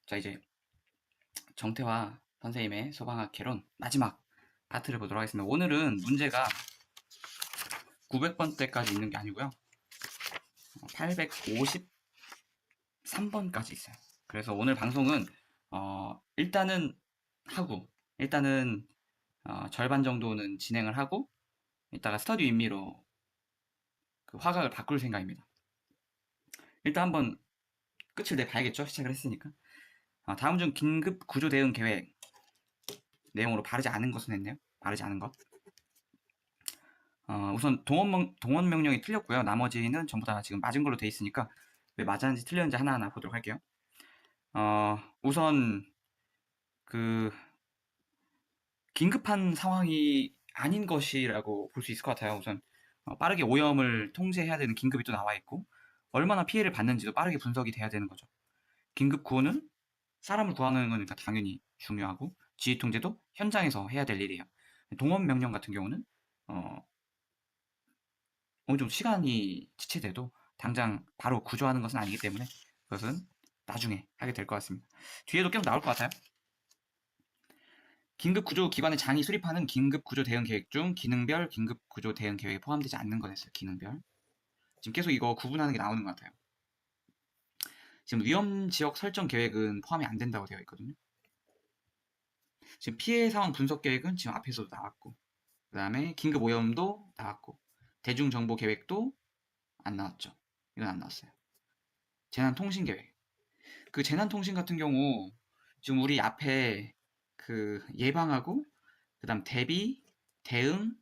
자, 이제 정태화 선생님의 소방학 개론 마지막 파트를 보도록 하겠습니다. 오늘은 문제가 900번대까지 있는 게 아니고요. 853번까지 있어요. 그래서 오늘 방송은 일단은 하고 일단은 절반 정도는 진행을 하고 이따가 스터디 윈미로 그 화각을 바꿀 생각입니다. 일단 한번 끝을 내봐야겠죠? 시작을 했으니까. 다음 중 긴급 구조 대응 계획 내용으로 바르지 않은 것은 했네요. 바르지 않은 것. 우선 동원 명령이 틀렸고요. 나머지는 전부 다 지금 맞은 걸로 돼 있으니까 왜 맞았는지 틀렸는지 하나하나 보도록 할게요. 우선 그 긴급한 상황이 아닌 것이라고 볼 수 있을 것 같아요. 우선 빠르게 오염을 통제해야 되는 긴급이 또 나와 있고 얼마나 피해를 받는지도 빠르게 분석이 돼야 되는 거죠. 긴급 구호는 사람을 구하는 거니까 당연히 중요하고 지휘 통제도 현장에서 해야 될 일이에요. 동원 명령 같은 경우는 어, 어느 정도 시간이 지체돼도 당장 바로 구조하는 것은 아니기 때문에 그것은 나중에 하게 될 것 같습니다. 뒤에도 계속 나올 것 같아요. 긴급구조 기관의 장이 수립하는 긴급구조 대응 계획 중 기능별 긴급구조 대응 계획에 포함되지 않는 거였어요. 기능별. 지금 계속 이거 구분하는 게 나오는 것 같아요. 지금 위험지역 설정 계획은 포함이 안 된다고 되어 있거든요. 지금 피해 상황 분석 계획은 지금 앞에서도 나왔고 그 다음에 긴급 오염도 나왔고 대중정보 계획도 안 나왔죠. 이건 안 나왔어요. 재난통신 계획. 그 재난통신 같은 경우 지금 우리 앞에 그 예방하고 그다음 대비, 대응,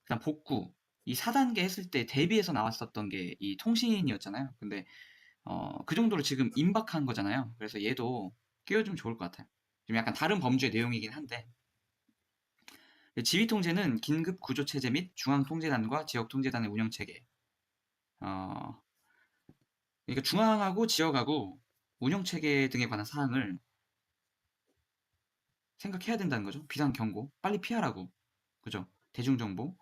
그다음 복구 이 4단계 했을 때 대비해서 나왔었던 게 이 통신이었잖아요. 근데 그 정도로 지금 임박한 거잖아요. 그래서 얘도 끼워주면 좋을 것 같아요. 좀 약간 다른 범주의 내용이긴 한데 지휘 통제는 긴급 구조 체제 및 중앙 통제단과 지역 통제단의 운영 체계. 어, 그러니까 중앙하고 지역하고 운영 체계 등에 관한 사항을 생각해야 된다는 거죠. 비상 경고, 빨리 피하라고, 그죠? 대중정보,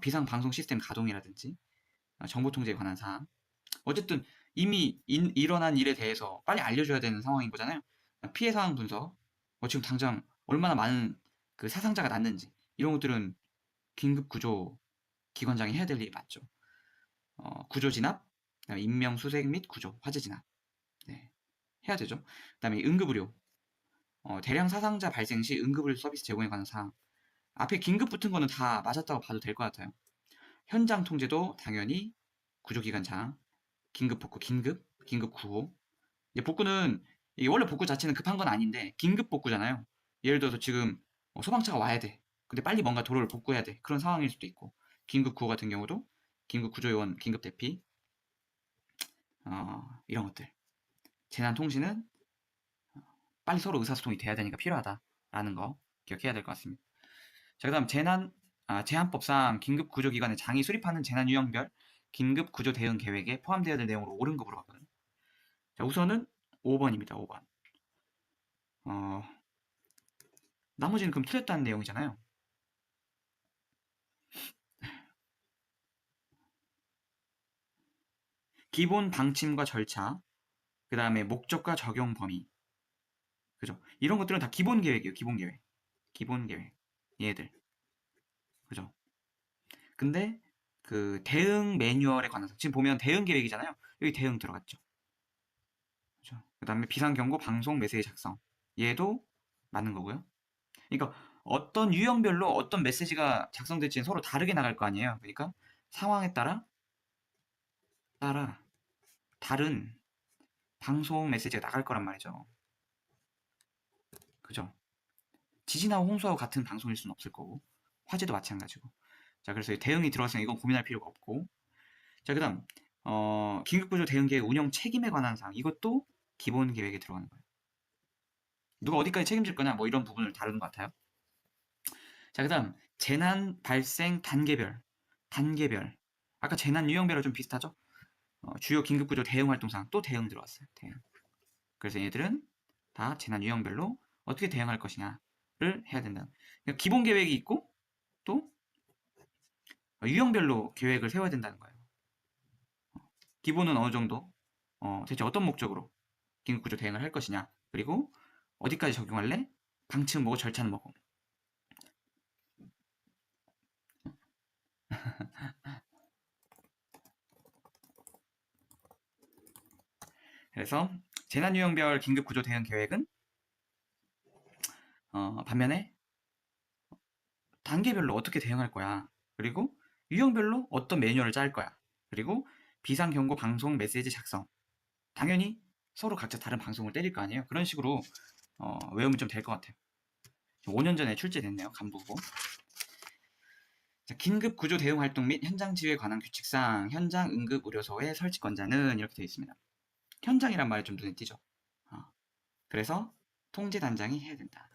비상 방송 시스템 가동이라든지 정보 통제에 관한 사항. 어쨌든 이미 일어난 일에 대해서 빨리 알려줘야 되는 상황인 거잖아요. 피해 상황 분석, 지금 당장 얼마나 많은 그 사상자가 났는지 이런 것들은 긴급 구조 기관장이 해야 될 일이 맞죠. 구조 진압, 그다음에 인명 수색 및 구조, 화재 진압, 네, 해야 되죠. 그다음에 응급 의료, 대량 사상자 발생 시 응급의료 서비스 제공에 관한 사항. 앞에 긴급 붙은 거는 다 맞았다고 봐도 될 것 같아요. 현장 통제도 당연히 구조기관장, 긴급 복구, 긴급 구호. 이제 복구는 이게 원래 복구 자체는 급한 건 아닌데 긴급 복구잖아요. 예를 들어서 지금 소방차가 와야 돼. 근데 빨리 뭔가 도로를 복구해야 돼. 그런 상황일 수도 있고 긴급 구호 같은 경우도 긴급 구조요원, 긴급 대피 이런 것들. 재난 통신은 빨리 서로 의사소통이 돼야 되니까 필요하다라는 거 기억해야 될 것 같습니다. 자, 그다음 제한법상 긴급구조기관의 장이 수립하는 재난유형별 긴급구조 대응 계획에 포함되어야 될 내용으로 옳은 거 물어봤거든요. 자, 우선은 5번입니다. 5번. 나머지는 그럼 틀렸다는 내용이잖아요. 기본 방침과 절차, 그 다음에 목적과 적용 범위, 그죠? 이런 것들은 다 기본 계획이에요. 기본 계획. 기본 계획. 얘들. 그죠? 근데 그 대응 매뉴얼에 관해서 지금 보면 대응 계획이잖아요. 여기 대응 들어갔죠. 그죠? 그 다음에 비상경고 방송 메시지 작성. 얘도 맞는 거고요. 그러니까 어떤 유형별로 어떤 메시지가 작성될지는 서로 다르게 나갈 거 아니에요. 그러니까 상황에 따라 다른 방송 메시지가 나갈 거란 말이죠. 그죠? 지진하고 홍수하고 같은 방송일 수는 없을 거고 화재도 마찬가지고. 자, 그래서 대응이 들어왔으면 이건 고민할 필요가 없고. 자, 그다음 긴급구조 대응 계획 운영 책임에 관한 사항 이것도 기본 계획에 들어가는 거예요. 누가 어디까지 책임질 거냐 뭐 이런 부분을 다루는 것 같아요. 자, 그다음 재난 발생 단계별. 아까 재난 유형별로 좀 비슷하죠? 주요 긴급구조 대응 활동 사항 또 대응 들어왔어요. 대응. 그래서 얘들은 다 재난 유형별로 어떻게 대응할 것이냐를 해야 된다. 그러니까 기본 계획이 있고 또 유형별로 계획을 세워야 된다는 거예요. 기본은 어느 정도 대체 어떤 목적으로 긴급구조 대응을 할 것이냐 그리고 어디까지 적용할래? 방침은 뭐고 절차는 뭐고. 그래서 재난유형별 긴급구조 대응 계획은 반면에 단계별로 어떻게 대응할 거야. 그리고 유형별로 어떤 매뉴얼을 짤 거야. 그리고 비상경고 방송 메시지 작성. 당연히 서로 각자 다른 방송을 때릴 거 아니에요. 그런 식으로 외우면 좀 될 것 같아요. 5년 전에 출제됐네요. 간부고. 긴급 구조 대응 활동 및 현장 지휘에 관한 규칙상 현장 응급 의료소의 설치 권자는 이렇게 되어 있습니다. 현장이란 말이 좀 눈에 띄죠. 그래서 통제단장이 해야 된다.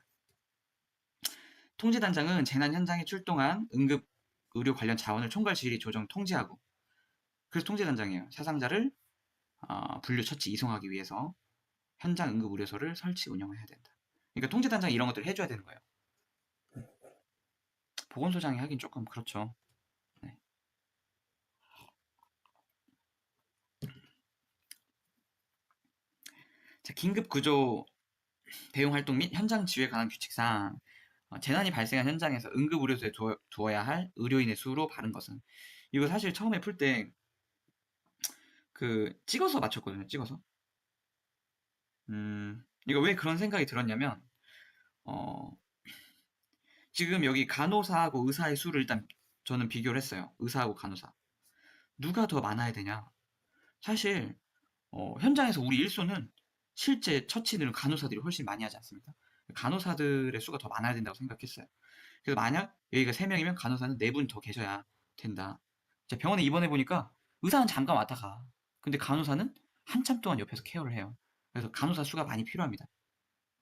통제단장은 재난 현장에 출동한 응급 의료 관련 자원을 총괄 지휘 조정 통제하고, 그래서 통제단장이에요. 사상자를 분류 처치 이송하기 위해서 현장 응급 의료소를 설치 운영을 해야 된다. 그러니까 통제단장이 이런 것들을 해줘야 되는 거예요. 보건소장이 하긴 조금 그렇죠. 네. 자, 긴급 구조 대응 활동 및 현장 지휘에 관한 규칙상 재난이 발생한 현장에서 응급 의료소에 두어야 할 의료인의 수로 바른 것은, 이거 사실 처음에 풀 때 그 찍어서 맞췄거든요. 찍어서. 이거 왜 그런 생각이 들었냐면 지금 여기 간호사하고 의사의 수를 일단 저는 비교를 했어요. 의사하고 간호사. 누가 더 많아야 되냐? 사실 현장에서 우리 일소는 실제 처치는 간호사들이 훨씬 많이 하지 않습니까? 간호사들의 수가 더 많아야 된다고 생각했어요. 그래서 만약 여기가 3명이면 간호사는 4분 더 계셔야 된다. 병원에 입원해 보니까 의사는 잠깐 왔다 가. 근데 간호사는 한참 동안 옆에서 케어를 해요. 그래서 간호사 수가 많이 필요합니다.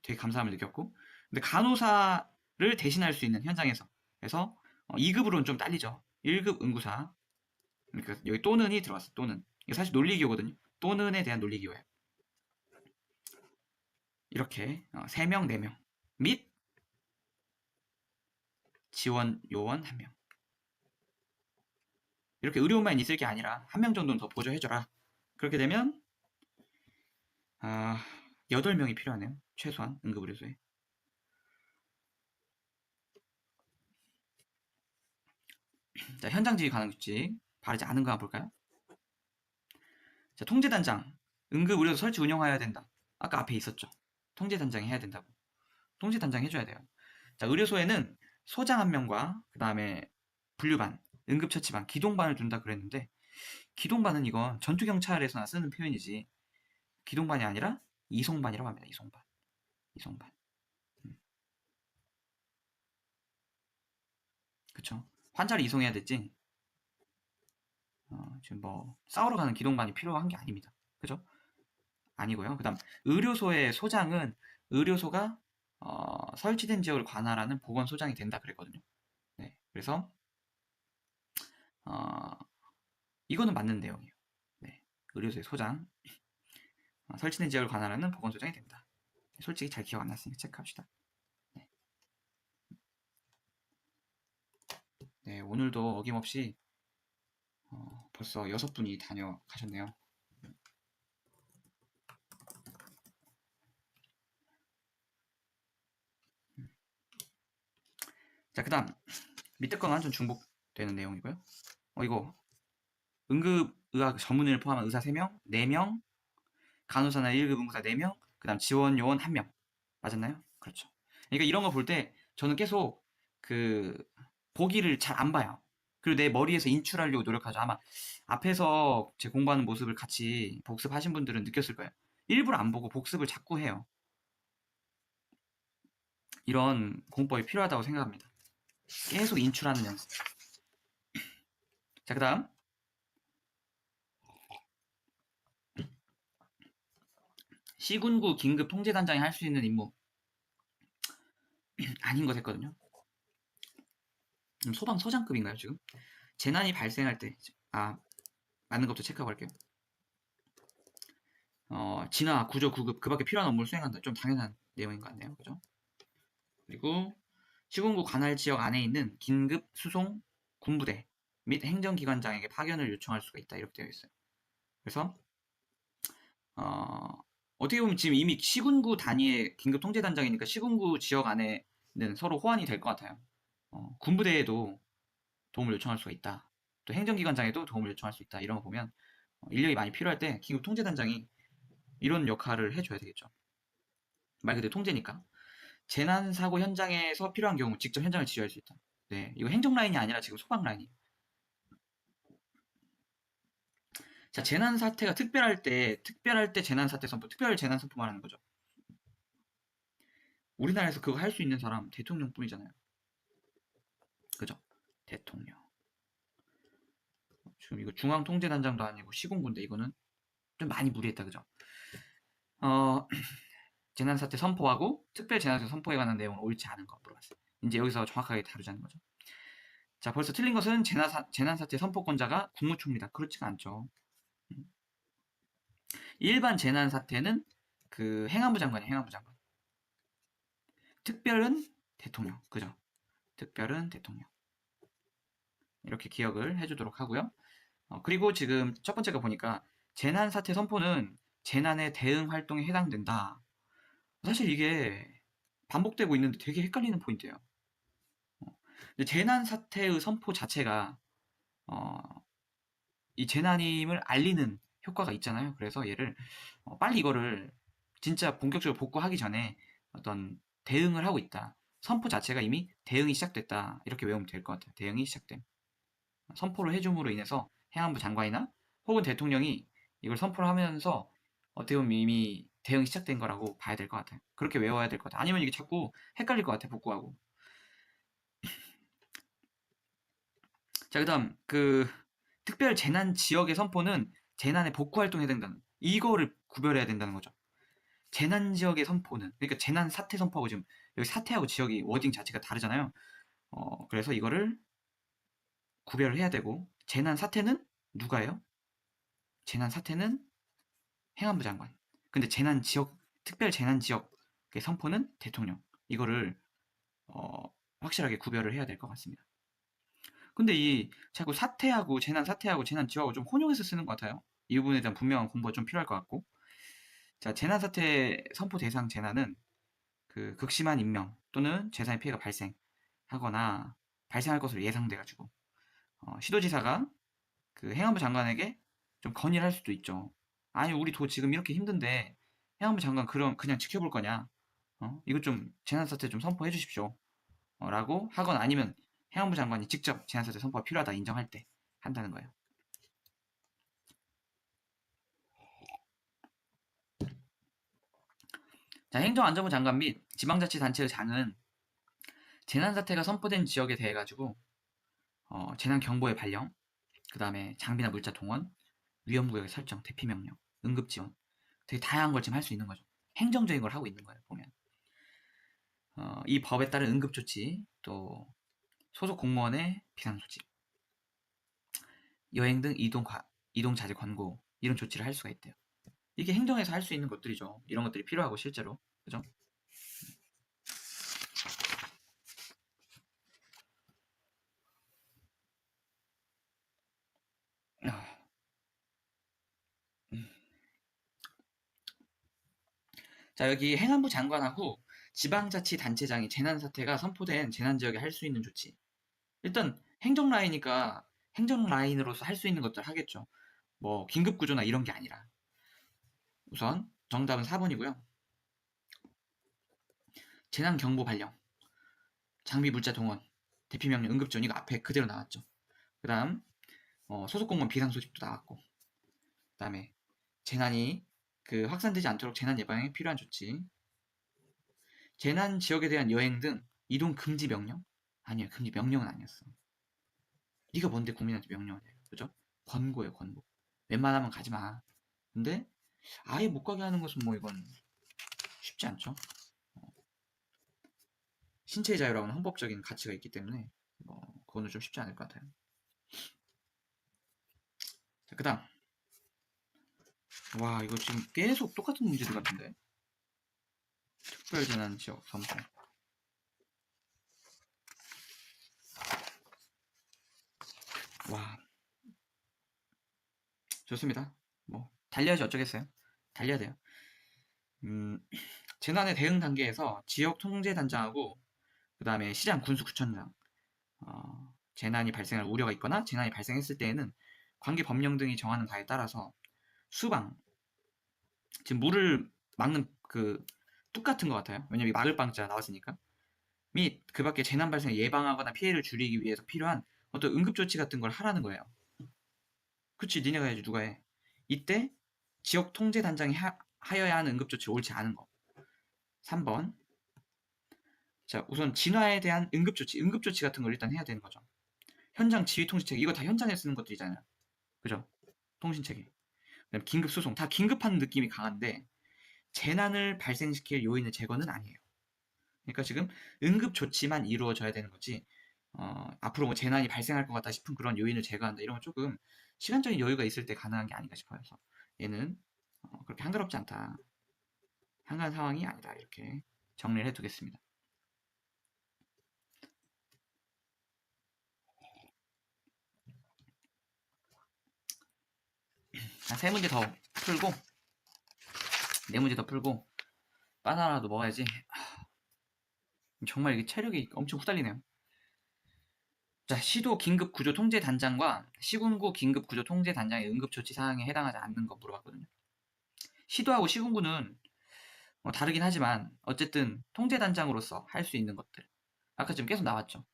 되게 감사함을 느꼈고. 근데 간호사를 대신할 수 있는 현장에서. 그래서 2급으로는 좀 딸리죠. 1급 응구사. 그러니까 여기 또는이 들어갔어요. 또는. 이거 사실 논리기호거든요. 또는에 대한 논리기호예요. 이렇게 3명, 4명 및 지원 요원 1명. 이렇게 의료원만 있을 게 아니라 1명 정도는 더 보조해줘라. 그렇게 되면 8명이 필요하네요. 최소한 응급의료소에. 자, 현장 지휘 관한 규칙 바르지 않은 거 한번 볼까요? 자, 통제단장. 응급의료소 설치 운영해야 된다. 아까 앞에 있었죠. 통제단장이 해야 된다고. 통제단장 해줘야 돼요. 자, 의료소에는 소장 1명과 그 다음에 분류반, 응급처치반, 기동반을 둔다 그랬는데, 기동반은 이건 전투경찰에서나 쓰는 표현이지, 기동반이 아니라 이송반이라고 합니다. 이송반. 이송반. 그쵸. 환자를 이송해야 됐지, 지금 뭐 싸우러 가는 기동반이 필요한 게 아닙니다. 그죠? 아니고요. 그 다음 의료소의 소장은 의료소가 설치된 지역을 관할하는 보건소장이 된다 그랬거든요. 네, 그래서 어, 이거는 맞는 내용이에요. 네, 의료소의 소장 설치된 지역을 관할하는 보건소장이 된다. 솔직히 잘 기억 안 났으니까 체크합시다. 네, 네, 오늘도 어김없이 벌써 6분이 다녀가셨네요. 자, 그 다음 밑에 거는 좀 중복되는 내용이고요. 이거 응급의학 전문의를 포함한 의사 3명, 4명, 간호사나 1급 응급사 4명, 그 다음 지원 요원 1명. 맞았나요? 그렇죠. 그러니까 이런 거 볼 때 저는 계속 그 보기를 잘 안 봐요. 그리고 내 머리에서 인출하려고 노력하죠. 아마 앞에서 제 공부하는 모습을 같이 복습하신 분들은 느꼈을 거예요. 일부러 안 보고 복습을 자꾸 해요. 이런 공법이 필요하다고 생각합니다. 계속 인출하는 연습. 자, 그 다음 시군구 긴급 통제단장이 할 수 있는 임무 아닌 것 했거든요. 소방서장급인가요 지금? 재난이 발생할 때 맞는 것도 체크하고 갈게요. 진화, 구조, 구급 그 밖에 필요한 업무를 수행한다. 좀 당연한 내용인 것 같네요. 그죠? 그리고 시군구 관할 지역 안에 있는 긴급 수송 군부대 및 행정기관장에게 파견을 요청할 수가 있다. 이렇게 되어 있어요. 그래서 어떻게 보면 지금 이미 시군구 단위의 긴급통제단장이니까 시군구 지역 안에는 서로 호환이 될 것 같아요. 군부대에도 도움을 요청할 수가 있다. 또 행정기관장에도 도움을 요청할 수 있다. 이런 거 보면 인력이 많이 필요할 때 긴급통제단장이 이런 역할을 해줘야 되겠죠. 말 그대로 통제니까. 재난사고 현장에서 필요한 경우 직접 현장을 지휘할 수 있다. 네, 이거 행정 라인이 아니라 지금 소방 라인이에요. 자, 재난 사태가 특별할 때 재난 사태 선포, 특별 재난 선포 말하는 거죠. 우리나라에서 그거 할 수 있는 사람 대통령뿐이잖아요. 그죠? 대통령. 지금 이거 중앙통제단장도 아니고 시공군데 이거는 좀 많이 무리했다, 그죠? 재난사태 선포하고 특별 재난사태 선포에 관한 내용은 옳지 않은 거 물어봤어요. 이제 여기서 정확하게 다루자는 거죠. 자, 벌써 틀린 것은 재난사태 선포권자가 국무총리다. 그렇지가 않죠. 일반 재난사태는 그 행안부 장관이에요. 행안부 장관. 특별은 대통령. 그죠? 특별은 대통령. 이렇게 기억을 해주도록 하고요. 그리고 지금 첫 번째가 보니까 재난사태 선포는 재난의 대응 활동에 해당된다. 사실 이게 반복되고 있는데 되게 헷갈리는 포인트예요. 재난사태의 선포 자체가 이 재난임을 알리는 효과가 있잖아요. 그래서 얘를 빨리 이거를 진짜 본격적으로 복구하기 전에 어떤 대응을 하고 있다. 선포 자체가 이미 대응이 시작됐다. 이렇게 외우면 될 것 같아요. 대응이 시작됨. 선포를 해줌으로 인해서 행안부 장관이나 혹은 대통령이 이걸 선포를 하면서 어떻게 보면 이미 대응이 시작된 거라고 봐야 될 것 같아요. 그렇게 외워야 될 것 같아요. 아니면 이게 자꾸 헷갈릴 것 같아요. 복구하고. 자, 그 다음 특별 재난 지역의 선포는 재난에 복구 활동해야 된다는 이거를 구별해야 된다는 거죠. 재난 지역의 선포는 그러니까 재난 사태 선포하고 지금 여기 사태하고 지역이 워딩 자체가 다르잖아요. 그래서 이거를 구별을 해야 되고 재난 사태는 누가요? 재난 사태는 행안부 장관. 근데 재난 지역 특별 재난 지역의 선포는 대통령. 이거를 확실하게 구별을 해야 될 것 같습니다. 근데 이 자꾸 사태하고 재난 사태하고 재난 지역하고 좀 혼용해서 쓰는 것 같아요. 이 부분에 대한 분명한 공부가 좀 필요할 것 같고. 자, 재난 사태 선포 대상 재난은 그 극심한 인명 또는 재산의 피해가 발생하거나 발생할 것으로 예상돼가지고 시도지사가 그 행안부 장관에게 좀 건의를 할 수도 있죠. 아니 우리 도 지금 이렇게 힘든데 행안부 장관 그럼 그냥 지켜볼 거냐? 이거 좀 재난사태 좀 선포해 주십시오. 라고 하거나 아니면 행안부 장관이 직접 재난사태 선포가 필요하다 인정할 때 한다는 거예요. 자, 행정안전부 장관 및 지방자치단체의 장은 재난사태가 선포된 지역에 대해 가지고 재난경보의 발령, 그 다음에 장비나 물자 동원, 위험구역의 설정, 대피명령, 응급지원 되게 다양한 걸 지금 할 수 있는 거죠. 행정적인 걸 하고 있는 거예요. 보면 이 법에 따른 응급조치, 또 소속 공무원의 비상조치, 여행 등 이동 자제 권고 이런 조치를 할 수가 있대요. 이게 행정에서 할 수 있는 것들이죠. 이런 것들이 필요하고 실제로 그죠? 자, 여기 행안부 장관하고 지방자치단체장이 재난사태가 선포된 재난지역에 할 수 있는 조치. 일단 행정 라인이니까 행정 라인으로서 할 수 있는 것들 하겠죠. 뭐 긴급구조나 이런 게 아니라. 우선 정답은 4번이고요. 재난경보 발령, 장비 물자 동원, 대피명령, 응급지원 이거 앞에 그대로 나왔죠. 그 다음 소속공무원 비상소집도 나왔고 그 다음에 재난이 확산되지 않도록 재난 예방에 필요한 조치, 재난 지역에 대한 여행 등 이동 금지 명령? 아니에요. 금지 명령은 아니었어. 네가 뭔데 국민한테 명령을 해. 그죠? 권고예요, 권고. 웬만하면 가지 마. 근데 아예 못 가게 하는 것은 뭐 이건 쉽지 않죠. 신체의 자유라고는 헌법적인 가치가 있기 때문에 뭐 그거는 좀 쉽지 않을 것 같아요. 자, 그다음. 와, 이거 지금 계속 똑같은 문제들 같은데. 특별재난 지역 선포. 와, 좋습니다. 뭐 달려야지 어쩌겠어요. 달려야 돼요. 재난의 대응 단계에서 지역 통제 단장하고 그 다음에 시장 군수 구청장 재난이 발생할 우려가 있거나 재난이 발생했을 때에는 관계 법령 등이 정하는 바에 따라서 수방 지금 물을 막는 그 뚝 같은 것 같아요. 왜냐면 막을 방자 나왔으니까. 및 그 밖에 재난 발생을 예방하거나 피해를 줄이기 위해서 필요한 어떤 응급조치 같은 걸 하라는 거예요. 그치, 니네가 해야지, 누가 해. 이때 지역 통제 단장이 하여야 하는 응급조치 옳지 않은 거. 3번. 자, 우선 진화에 대한 응급조치 같은 걸 일단 해야 되는 거죠. 현장 지휘 통신체계, 이거 다 현장에 쓰는 것들이잖아요. 그죠? 통신체계. 그다음 긴급 수송, 다 긴급한 느낌이 강한데 재난을 발생시킬 요인의 제거는 아니에요. 그러니까 지금 응급 조치만 이루어져야 되는 거지. 앞으로 뭐 재난이 발생할 것 같다 싶은 그런 요인을 제거한다 이런 건 조금 시간적인 여유가 있을 때 가능한 게 아닌가 싶어요. 그래서 얘는 그렇게 한가롭지 않다. 한가한 상황이 아니다. 이렇게 정리를 해두겠습니다. 세 문제 더 풀고 네 문제 더 풀고 바나나도 먹어야지. 정말 이게 체력이 엄청 후달리네요. 자, 시도 긴급구조통제단장과 시군구 긴급구조통제단장의 응급조치 사항에 해당하지 않는 거 물어봤거든요. 시도하고 시군구는 다르긴 하지만 어쨌든 통제단장으로서 할 수 있는 것들 아까 지금 계속 나왔죠.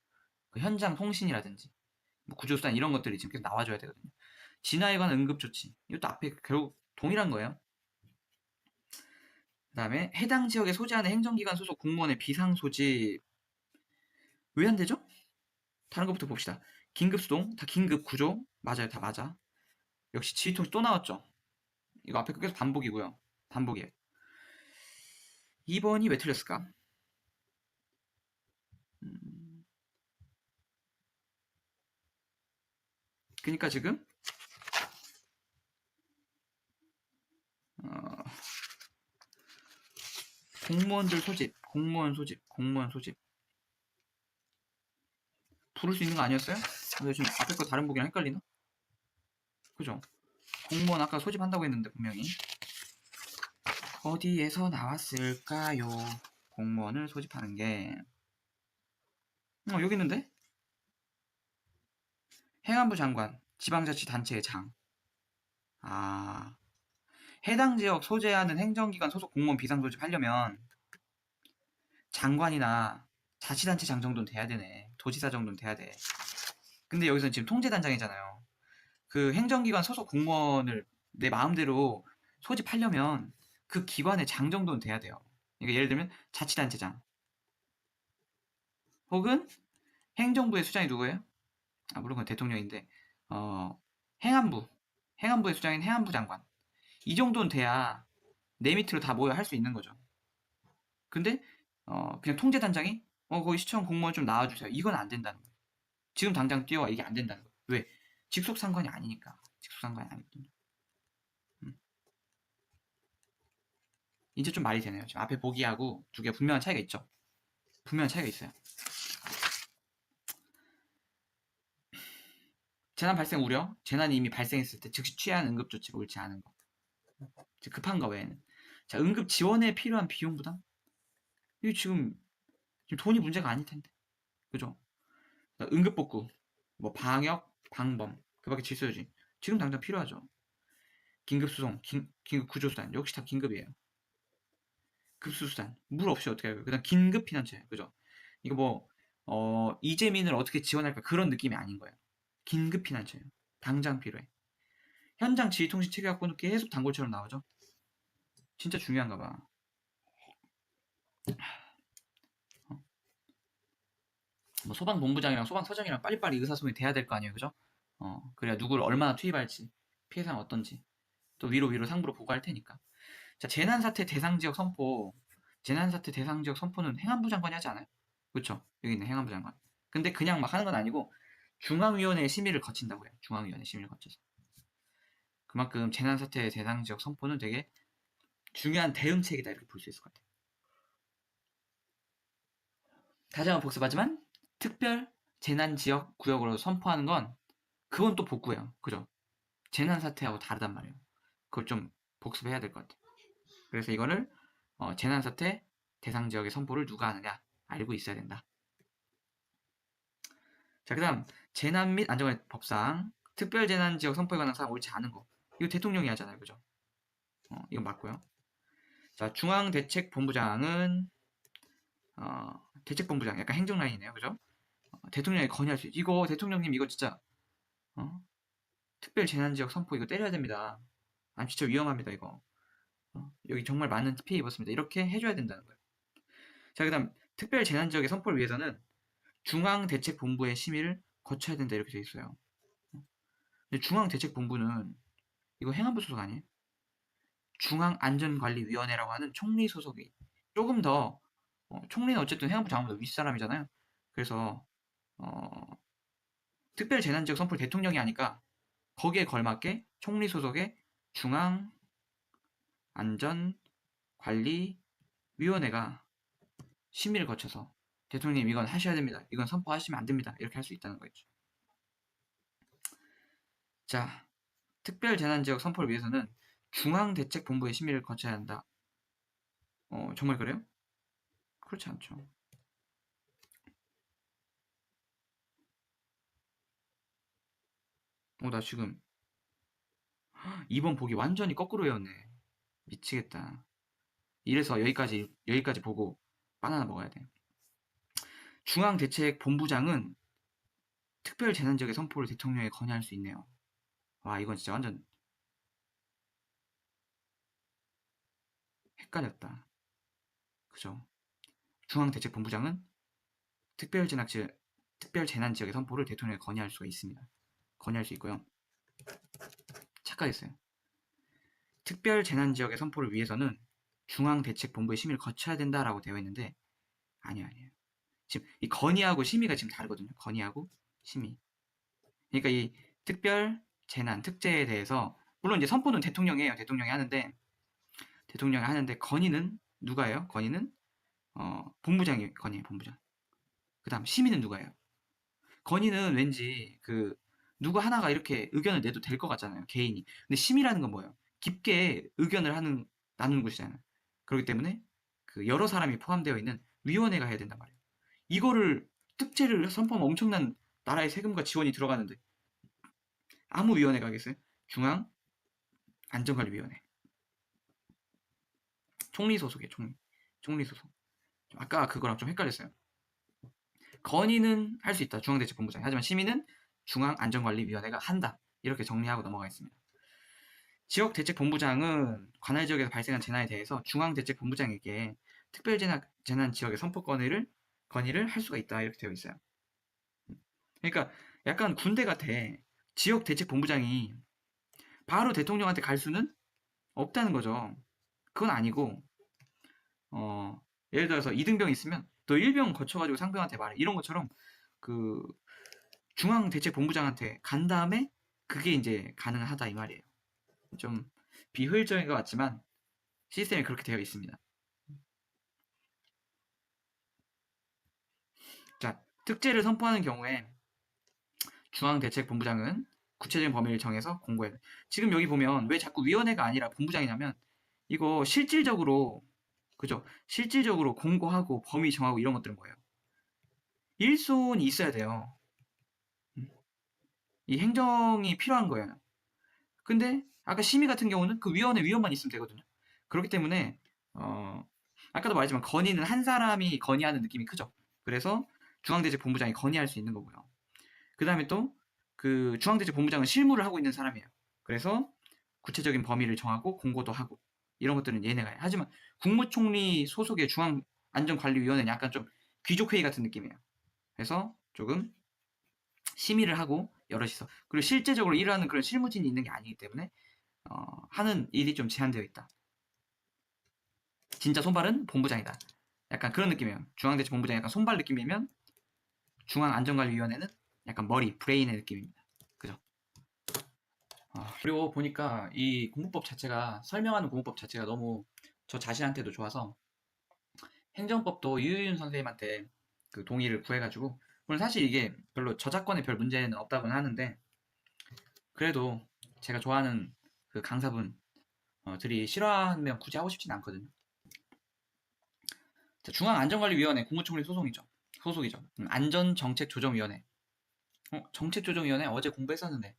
그 현장 통신이라든지 뭐 구조수단 이런 것들이 지금 계속 나와줘야 되거든요. 진화에 관한 응급조치 이것도 앞에 결국 동일한 거예요. 그 다음에 해당 지역에 소재하는 행정기관 소속 공무원의 비상소집 왜 안 되죠? 다른 것부터 봅시다. 긴급수동 다 긴급구조 맞아요. 다 맞아. 역시 지휘통신 또 나왔죠. 이거 앞에 거 계속 반복이고요. 반복이에요. 2번이 왜 틀렸을까? 그러니까 지금 공무원들 소집, 공무원 소집 부를 수 있는 거 아니었어요? 근데 지금 앞에 거 다른 보기랑 헷갈리나? 그죠? 공무원 아까 소집한다고 했는데 분명히 어디에서 나왔을까요? 공무원을 소집하는 게 여기 있는데? 행안부 장관, 지방자치단체의 장. 해당 지역 소재하는 행정기관 소속 공무원 비상소집 하려면 장관이나 자치단체 장 정도는 돼야 되네. 도지사 정도는 돼야 돼. 근데 여기서 지금 통제단장이잖아요. 그 행정기관 소속 공무원을 내 마음대로 소집하려면 그 기관의 장 정도는 돼야 돼요. 그러니까 예를 들면 자치단체장 혹은 행정부의 수장이 누구예요? 물론 그건 대통령인데 행안부의 수장인 행안부 장관 이 정도는 돼야 내 밑으로 다 모여 할 수 있는 거죠. 근데 그냥 통제단장이 거기 시청 공무원 좀 나와주세요. 이건 안 된다는 거예요. 지금 당장 뛰어와 이게 안 된다는 거예요. 왜? 직속 상관이 아니니까. 직속 상관이 아니거든요. 이제 좀 말이 되네요. 지금 앞에 보기하고 두 개 분명한 차이가 있죠. 분명한 차이가 있어요. 재난 발생 우려, 재난이 이미 발생했을 때 즉시 취한 응급조치가 옳지 않은 거. 급한 거 외에는. 자, 응급 지원에 필요한 비용 부담? 이거 지금 돈이 문제가 아닐 텐데. 그죠? 응급복구, 뭐 방역, 방범, 그 밖에 질서유지. 지금 당장 필요하죠. 긴급수송, 긴급 구조수단. 역시 다 긴급이에요. 급수수단. 물 없이 어떻게 할까요? 그 다음 긴급피난처. 그죠? 이거 뭐, 이재민을 어떻게 지원할까? 그런 느낌이 아닌 거예요. 긴급피난처예요. 당장 필요해. 현장 지휘통신 체계 갖고는 계속 단골처럼 나오죠? 진짜 중요한가 봐. 뭐 소방본부장이랑 소방서장이랑 빨리빨리 의사소통이 돼야 될 거 아니에요, 그죠? 그래야 누구를 얼마나 투입할지, 피해 상황 어떤지, 또 위로 상부로 보고할 테니까. 자, 재난사태 대상지역 선포. 재난사태 대상지역 선포는 행안부 장관이 하지 않아요? 그쵸? 여기 있는 행안부 장관. 근데 그냥 막 하는 건 아니고 중앙위원회의 심의를 거친다고 해요. 중앙위원회 심의를 거쳐서. 그만큼 재난사태 대상지역 선포는 되게 중요한 대응책이다 이렇게 볼 수 있을 것 같아요. 다시 한번 복습하지만 특별 재난지역 구역으로 선포하는 건 그건 또 복구예요. 그죠? 재난사태하고 다르단 말이에요. 그걸 좀 복습해야 될 것 같아요. 그래서 이거를 재난사태 대상 지역의 선포를 누가 하느냐 알고 있어야 된다. 자, 그 다음 재난 및 안전관리 법상 특별재난지역 선포에 관한 사항 옳지 않은 거. 이거 대통령이 하잖아요. 그죠? 이건 맞고요. 자, 중앙대책본부장은 대책본부장 약간 행정라인이네요. 그죠? 대통령이 건의할 수 있. 이거 대통령님 이거 진짜 특별재난지역 선포 이거 때려야 됩니다. 아 진짜 위험합니다 이거. 여기 정말 많은 피해 입었습니다. 이렇게 해줘야 된다는 거예요. 자, 그 다음 특별재난지역의 선포를 위해서는 중앙대책본부의 심의를 거쳐야 된다 이렇게 돼 있어요. 근데 중앙대책본부는 이거 행안부 소속 아니에요? 중앙안전관리위원회라고 하는 총리 소속이 조금 더 총리는 어쨌든 행안부 장관보다 윗사람이잖아요. 그래서 특별재난지역 선포를 대통령이 하니까 거기에 걸맞게 총리 소속의 중앙안전관리위원회가 심의를 거쳐서 대통령님 이건 하셔야 됩니다. 이건 선포하시면 안 됩니다. 이렇게 할 수 있다는 거죠. 자, 특별재난지역 선포를 위해서는 중앙대책본부의 심의를 거쳐야 한다. 정말 그래요? 그렇지 않죠. 나 지금 이번 보기 완전히 거꾸로 외웠네. 미치겠다. 이래서 여기까지 보고 바나나 먹어야 돼. 중앙대책본부장은 특별재난지역의 선포를 대통령에 건의할 수 있네요. 와, 이건 진짜 완전 헷갈렸다. 그죠? 중앙대책본부장은 특별재난지역의 선포를 대통령에 건의할 수가 있습니다. 건의할 수 있고요. 착각했어요. 특별재난지역의 선포를 위해서는 중앙대책본부의 심의를 거쳐야 된다라고 되어 있는데 아니에요. 지금 이 건의하고 심의가 지금 다르거든요. 건의하고 심의. 그러니까 이 특별 재난 특제에 대해서 물론 이제 선포는 대통령이 하는데 건의는 누가 해요? 건의는 본부장이 건의해요. 본부장. 그다음 심의는 누가 해요? 건의는 왠지 누구 하나가 이렇게 의견을 내도 될 것 같잖아요. 개인이. 근데 심의라는 건 뭐예요? 깊게 의견을 나누는 곳이잖아요. 그렇기 때문에 여러 사람이 포함되어 있는 위원회가 해야 된단 말이에요. 이거를 특제를 선포하면 엄청난 나라의 세금과 지원이 들어가는데 아무 위원회가 하겠어요? 중앙안전관리위원회. 총리 소속이에요. 총리 소속. 아까 그거랑 좀 헷갈렸어요. 건의는 할 수 있다. 중앙대책본부장이. 하지만 심의는 중앙안전관리위원회가 한다. 이렇게 정리하고 넘어가겠습니다. 지역대책본부장은 관할 지역에서 발생한 재난에 대해서 중앙대책본부장에게 특별재난 지역의 선포 건의를 할 수가 있다. 이렇게 되어 있어요. 그러니까 약간 군대 같아. 지역대책본부장이 바로 대통령한테 갈 수는 없다는 거죠. 그건 아니고 예를 들어서 2등병 있으면 너 1병 거쳐가지고 상병한테 말해. 이런 것처럼 중앙대책본부장한테 간 다음에 그게 이제 가능하다 이 말이에요. 좀 비효율적인 것 같지만 시스템이 그렇게 되어 있습니다. 자, 특제를 선포하는 경우에 중앙대책본부장은 구체적인 범위를 정해서 공고해야 돼. 지금 여기 보면 왜 자꾸 위원회가 아니라 본부장이냐면 이거 실질적으로 그죠? 실질적으로 공고하고 범위 정하고 이런 것들은 뭐예요? 일손이 있어야 돼요. 이 행정이 필요한 거예요. 근데 아까 심의 같은 경우는 그 위원회 위원만 있으면 되거든요. 그렇기 때문에 아까도 말했지만 건의는 한 사람이 건의하는 느낌이 크죠. 그래서 중앙대책본부장이 건의할 수 있는 거고요. 그 다음에 또 그 중앙대책본부장은 실무를 하고 있는 사람이에요. 그래서 구체적인 범위를 정하고 공고도 하고 이런 것들은 얘네가 해요. 하지만 국무총리 소속의 중앙안전관리위원회는 약간 좀 귀족회의 같은 느낌이에요. 그래서 조금 심의를 하고 여럿이서 그리고 실제적으로 일하는 그런 실무진이 있는 게 아니기 때문에 하는 일이 좀 제한되어 있다. 진짜 손발은 본부장이다. 약간 그런 느낌이에요. 중앙대책본부장이 약간 손발 느낌이면 중앙안전관리위원회는 약간 머리, 브레인의 느낌입니다. 그죠? 그리고 보니까 이 공부법 자체가 설명하는 공부법 자체가 너무 저 자신한테도 좋아서 행정법도 유유윤 선생님한테 그 동의를 구해가지고 물론 사실 이게 별로 저작권에 별 문제는 없다고는 하는데 그래도 제가 좋아하는 그 강사분 들이 싫어하면 굳이 하고 싶진 않거든요. 자, 중앙안전관리위원회 국무총리 소속이죠. 안전정책조정위원회. 정책조정위원회 어제 공부했었는데.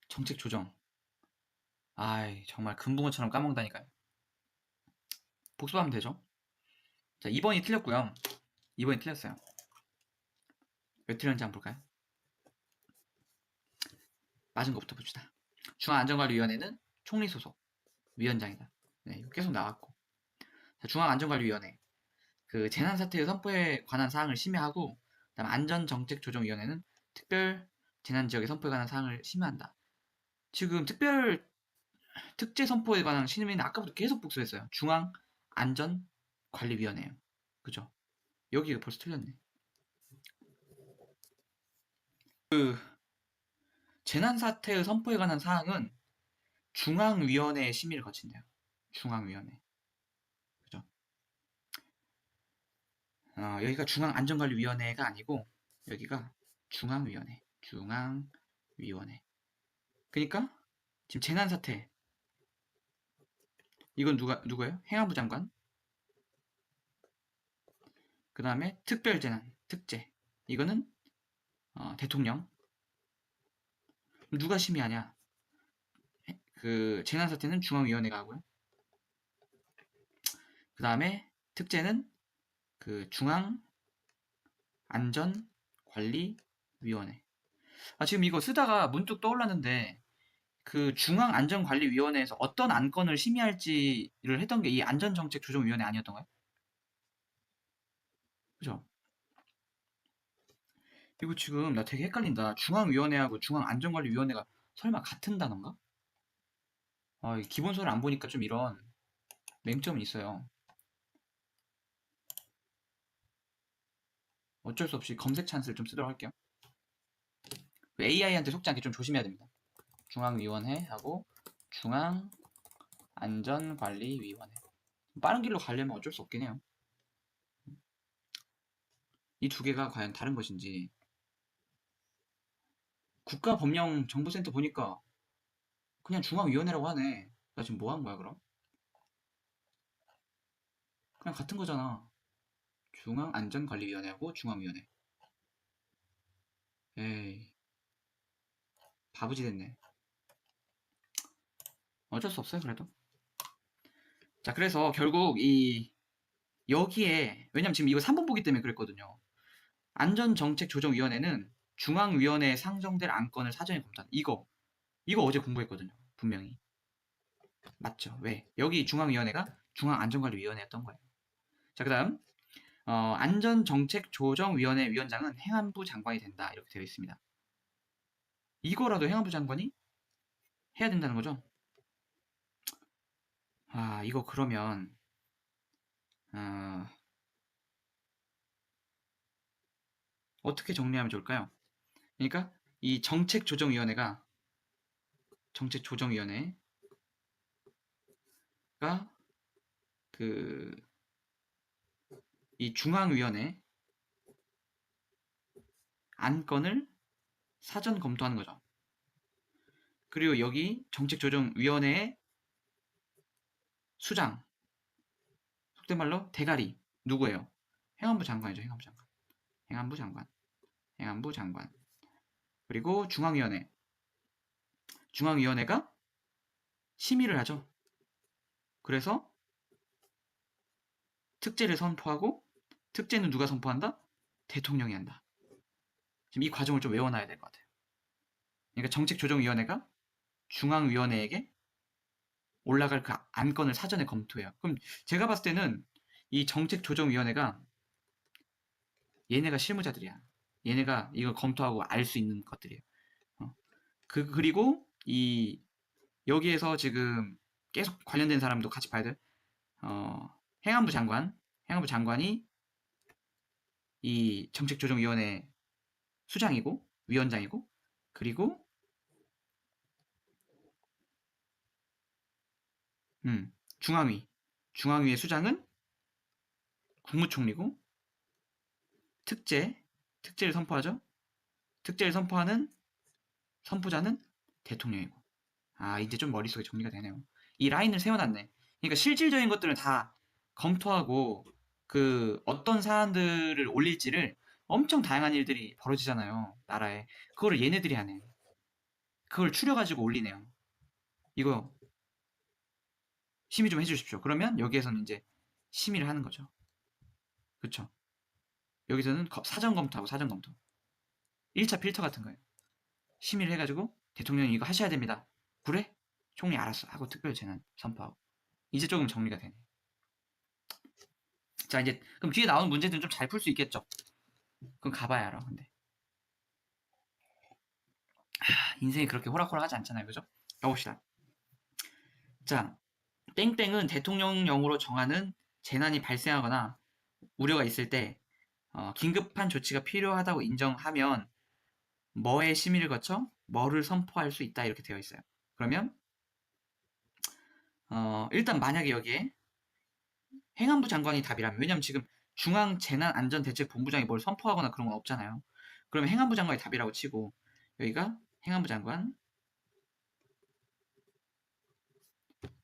정책조정. 아이, 정말 금붕어처럼 까먹다니까요. 복습하면 되죠. 자, 2번이 틀렸고요. 2번이 틀렸어요. 왜 틀렸는지 한번 볼까요? 맞은 것부터 봅시다. 중앙안전관리위원회는 총리 소속 위원장이다. 네, 이거 계속 나왔고. 자, 중앙안전관리위원회. 그 재난사태의 선포에 관한 사항을 심의하고, 그다음 안전정책조정위원회는 특별 재난지역의 선포에 관한 사항을 심의한다. 지금 특제 선포에 관한 심의는 아까부터 계속 복수했어요. 중앙안전관리위원회예요. 그죠? 여기가 벌써 틀렸네. 재난사태의 선포에 관한 사항은 중앙위원회의 심의를 거친대요. 중앙위원회. 그죠? 여기가 중앙안전관리위원회가 아니고 여기가 중앙위원회. 그러니까 지금 재난사태 이건 누구예요? 행안부 장관. 그 다음에 특별재난, 특제. 이거는 대통령. 누가 심의하냐? 그 재난사태는 중앙위원회가 하고요. 그 다음에 특제는 그 중앙안전관리위원회. 지금 이거 쓰다가 문득 떠올랐는데 그 중앙안전관리위원회에서 어떤 안건을 심의할지를 했던 게 이 안전정책조정위원회 아니었던가요? 그죠? 이거 지금 나 되게 헷갈린다. 중앙위원회하고 중앙안전관리위원회가 설마 같은 단어인가? 기본서를 안 보니까 좀 이런 맹점이 있어요. 어쩔 수 없이 검색 찬스를 좀 쓰도록 할게요. AI한테 속지 않게 좀 조심해야 됩니다. 중앙위원회하고 중앙안전관리위원회. 빠른 길로 가려면 어쩔 수 없긴 해요. 이 두 개가 과연 다른 것인지. 국가법령정보센터 보니까 그냥 중앙위원회라고 하네. 나 지금 뭐 한 거야 그럼? 그냥 같은 거잖아. 중앙안전관리위원회하고 중앙위원회. 에이, 바보지 됐네. 어쩔 수 없어요 그래도. 자, 그래서 결국 여기에 왜냐면 지금 이거 3번 보기 때문에 그랬거든요. 안전정책조정위원회는 중앙위원회에 상정될 안건을 사전에 검토한다. 이거 어제 공부했거든요. 분명히. 맞죠? 왜? 여기 중앙위원회가 중앙안전관리위원회였던 거예요. 자, 그 다음 안전정책조정위원회 위원장은 행안부 장관이 된다. 이렇게 되어 있습니다. 이거라도 행안부 장관이 해야 된다는 거죠? 이거 그러면 어떻게 정리하면 좋을까요? 그러니까 이 정책조정위원회가 이 중앙위원회 안건을 사전 검토하는 거죠. 그리고 여기 정책조정위원회의 수장, 속된 말로 대가리 누구예요? 행안부 장관이죠. 행안부 장관. 그리고 중앙위원회가 심의를 하죠. 그래서 특제를 선포하고 특제는 누가 선포한다? 대통령이 한다. 지금 이 과정을 좀 외워놔야 될 것 같아요. 그러니까 정책조정위원회가 중앙위원회에게 올라갈 그 안건을 사전에 검토해요. 그럼 제가 봤을 때는 이 정책조정위원회가 얘네가 실무자들이야. 얘네가 이걸 검토하고 알 수 있는 것들이에요. 그리고 여기에서 지금 계속 관련된 사람도 같이 봐야 돼. 행안부 장관이 이 정책조정위원회 수장이고 위원장이고 그리고 중앙위의 수장은 국무총리고 특제를 선포하죠. 특제를 선포하는 선포자는 대통령이고. 이제 좀 머릿속에 정리가 되네요. 이 라인을 세워놨네. 그러니까 실질적인 것들을 다 검토하고 그 어떤 사안들을 올릴지를 엄청 다양한 일들이 벌어지잖아요. 나라에. 그거를 얘네들이 하네. 그걸 추려가지고 올리네요. 이거 심의 좀 해주십시오. 그러면 여기에서는 이제 심의를 하는 거죠. 그쵸? 여기서는 사전 검토하고 사전 검토. 1차 필터 같은 거예요. 심의를 해가지고 대통령이 이거 하셔야 됩니다. 그래? 총리 알았어. 하고 특별재난 선포하고. 이제 조금 정리가 되네. 자, 이제 그럼 뒤에 나오는 문제들은 좀 잘 풀 수 있겠죠? 그럼 가봐야 알아. 근데 인생이 그렇게 호락호락하지 않잖아요. 그죠? 가봅시다. 자, 땡땡은 대통령령으로 정하는 재난이 발생하거나 우려가 있을 때 긴급한 조치가 필요하다고 인정하면 뭐의 심의를 거쳐 뭐를 선포할 수 있다 이렇게 되어 있어요. 그러면 일단 만약에 여기에 행안부 장관이 답이라면, 왜냐면 지금 중앙재난안전대책본부장이 뭘 선포하거나 그런 건 없잖아요. 그러면 행안부 장관이 답이라고 치고 여기가 행안부 장관,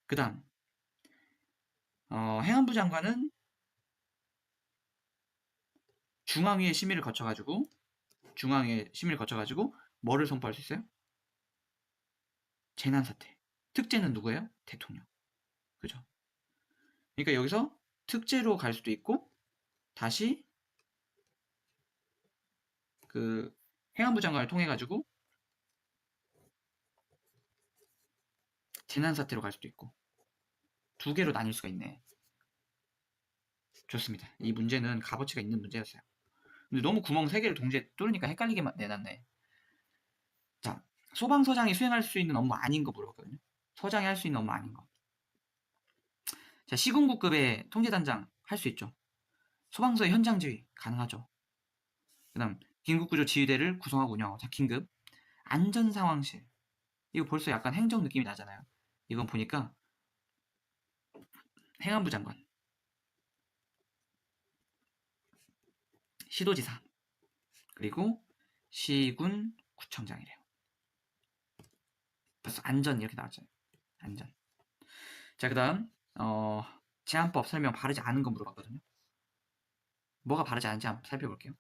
그 다음 행안부 장관은 중앙위의 심의를 거쳐가지고 뭐를 선포할 수 있어요? 재난사태. 특제는 누구예요? 대통령. 그죠? 그러니까 여기서 특제로 갈 수도 있고 다시 그 행안부 장관을 통해 가지고 재난사태로 갈 수도 있고 두 개로 나뉠 수가 있네. 좋습니다. 이 문제는 값어치가 있는 문제였어요. 근데 너무 구멍 세 개를 동시에 뚫으니까 헷갈리게 내놨네. 자, 소방서장이 수행할 수 있는 업무 아닌 거 물어봤거든요. 서장이 할 수 있는 업무 아닌 거. 자, 시군구급의 통제단장 할 수 있죠. 소방서의 현장 지휘 가능하죠. 그 다음 긴급구조 지휘대를 구성하고 운영하고. 자, 긴급 안전상황실. 이거 벌써 약간 행정 느낌이 나잖아요. 이건 보니까 행안부 장관, 시도지사, 그리고 시군 구청장이래요. 벌써 안전 이렇게 나왔잖아요. 안전. 자, 그 다음 제한법 설명 바르지 않은 거 물어봤거든요. 뭐가 바르지 않은지 한번 살펴볼게요.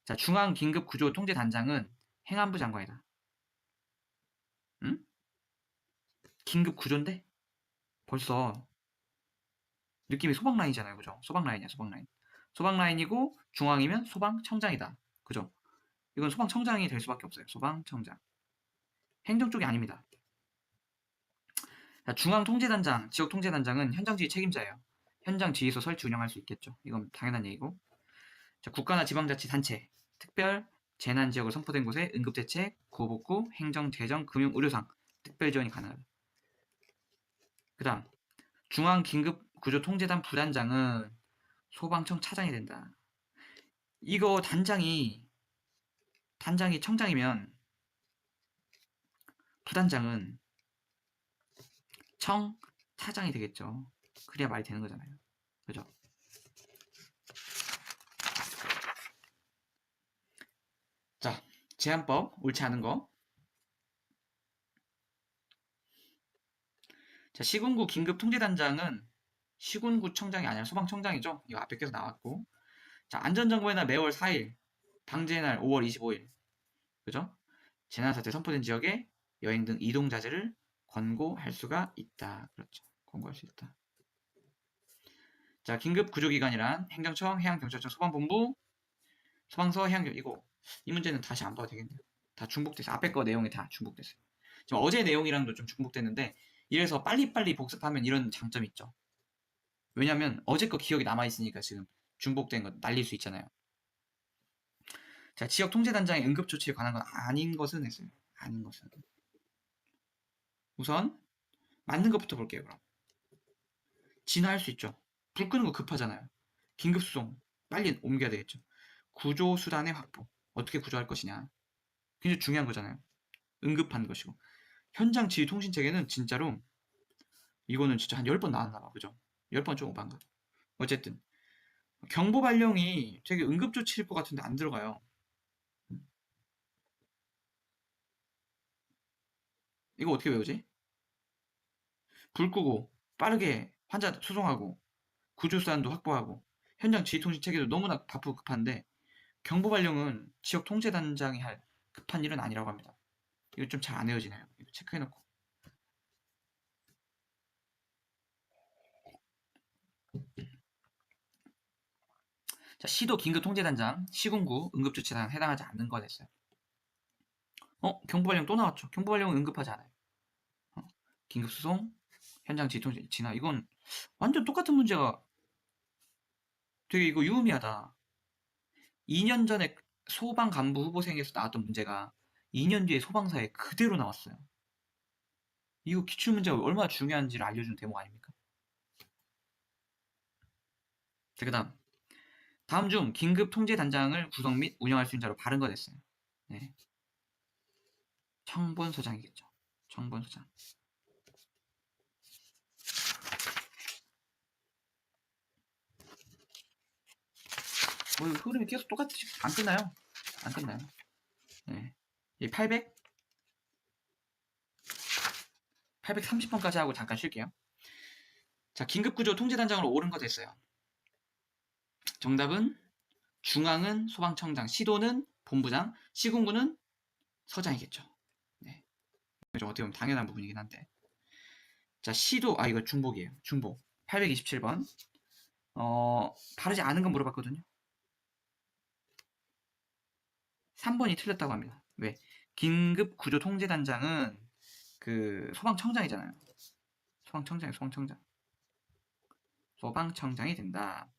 자, 중앙긴급구조통제단장은 행안부 장관이다. 응? 긴급구조인데? 벌써 느낌이 소방라인이잖아요. 그죠? 소방라인이야, 소방라인. 소방라인이고 중앙이면 소방청장이다. 그죠? 이건 소방청장이 될 수밖에 없어요. 소방청장. 행정 쪽이 아닙니다. 자, 중앙통제단장, 지역통제단장은 현장지휘 책임자예요. 현장 지휘소 설치 운영할 수 있겠죠. 이건 당연한 얘기고. 자, 국가나 지방자치단체, 특별 재난지역으로 선포된 곳에 응급대책, 구호복구, 행정, 재정, 금융, 의료상 특별 지원이 가능하다. 그 다음 중앙긴급구조통제단 부단장은 소방청 차장이 된다. 이거 단장이 청장이면 부단장은 청 차장이 되겠죠. 그래야 말이 되는 거잖아요. 그죠? 자, 제한법 옳지 않은 거. 자, 시군구 긴급통제단장은 시군구청장이 아니라 소방청장이죠. 이거 앞에 계속 나왔고. 자, 안전정보의 날 매월 4일, 방제의 날 5월 25일. 그죠? 재난사태 선포된 지역에 여행 등 이동 자제를 권고할 수가 있다. 그렇죠. 권고할 수 있다. 자, 긴급구조기관이란 행정청, 해양경찰청, 소방본부, 소방서, 해양경. 이 문제는 다시 안 봐도 되겠네요. 다 중복됐어요. 앞에 거 내용이 다 중복됐어요. 지금 어제 내용이랑도 좀 중복됐는데 이래서 빨리빨리 복습하면 이런 장점이 있죠. 왜냐면 어제 거 기억이 남아있으니까 지금 중복된 거 날릴 수 있잖아요. 자, 지역통제단장의 응급조치에 관한 건 아닌 것은 했어요. 아닌 것은. 우선 맞는 것부터 볼게요. 그럼 진화할 수 있죠. 불 끄는 거 급하잖아요. 긴급수송 빨리 옮겨야 되겠죠. 구조수단의 확보 어떻게 구조할 것이냐 굉장히 중요한 거잖아요. 응급한 것이고 현장 지휘 통신 체계는 진짜로 이거는 진짜 한 10번 나왔나 봐. 그죠? 10번 좀 오반가. 어쨌든 경보 발령이 되게 응급조치일 것 같은데 안 들어가요. 이거 어떻게 외우지? 불 끄고 빠르게 환자 수송하고 구조수단도 확보하고 현장 지휘통신 체계도 너무나 바쁘고 급한데 경보 발령은 지역 통제단장이 할 급한 일은 아니라고 합니다. 이거 좀 잘 안 외워지네요. 이거 체크해놓고. 자, 시도 긴급통제단장, 시군구 응급조치단 해당하지 않는 거 됐어요. 경보 발령 또 나왔죠. 경보 발령은 응급하지 않아요. 긴급수송, 현장 지휘통제 진화. 이건 완전 똑같은 문제가 되게 이거 유의미하다. 2년 전에 소방 간부 후보생에서 나왔던 문제가 2년 뒤에 소방사에 그대로 나왔어요. 이거 기출문제가 얼마나 중요한지를 알려주는 대목 아닙니까? 자, 그 다음 중 긴급통제단장을 구성 및 운영할 수 있는 자로 바른 거 됐어요. 네. 청본소장이겠죠. 청본소장. 흐름이 계속 똑같이 안 끝나요. 안 끝나요. 네. 830번까지 하고 잠깐 쉴게요. 자, 긴급구조 통제단장으로 옳은 거 됐어요. 정답은 중앙은 소방청장, 시도는 본부장, 시군구는 서장이겠죠. 네. 어떻게 보면 당연한 부분이긴 한데. 자, 시도, 이거 중복이에요. 중복. 827번. 바르지 않은 건 물어봤거든요. 3번이 틀렸다고 합니다. 왜? 긴급구조통제단장은 그 소방청장이잖아요. 소방청장이 된다.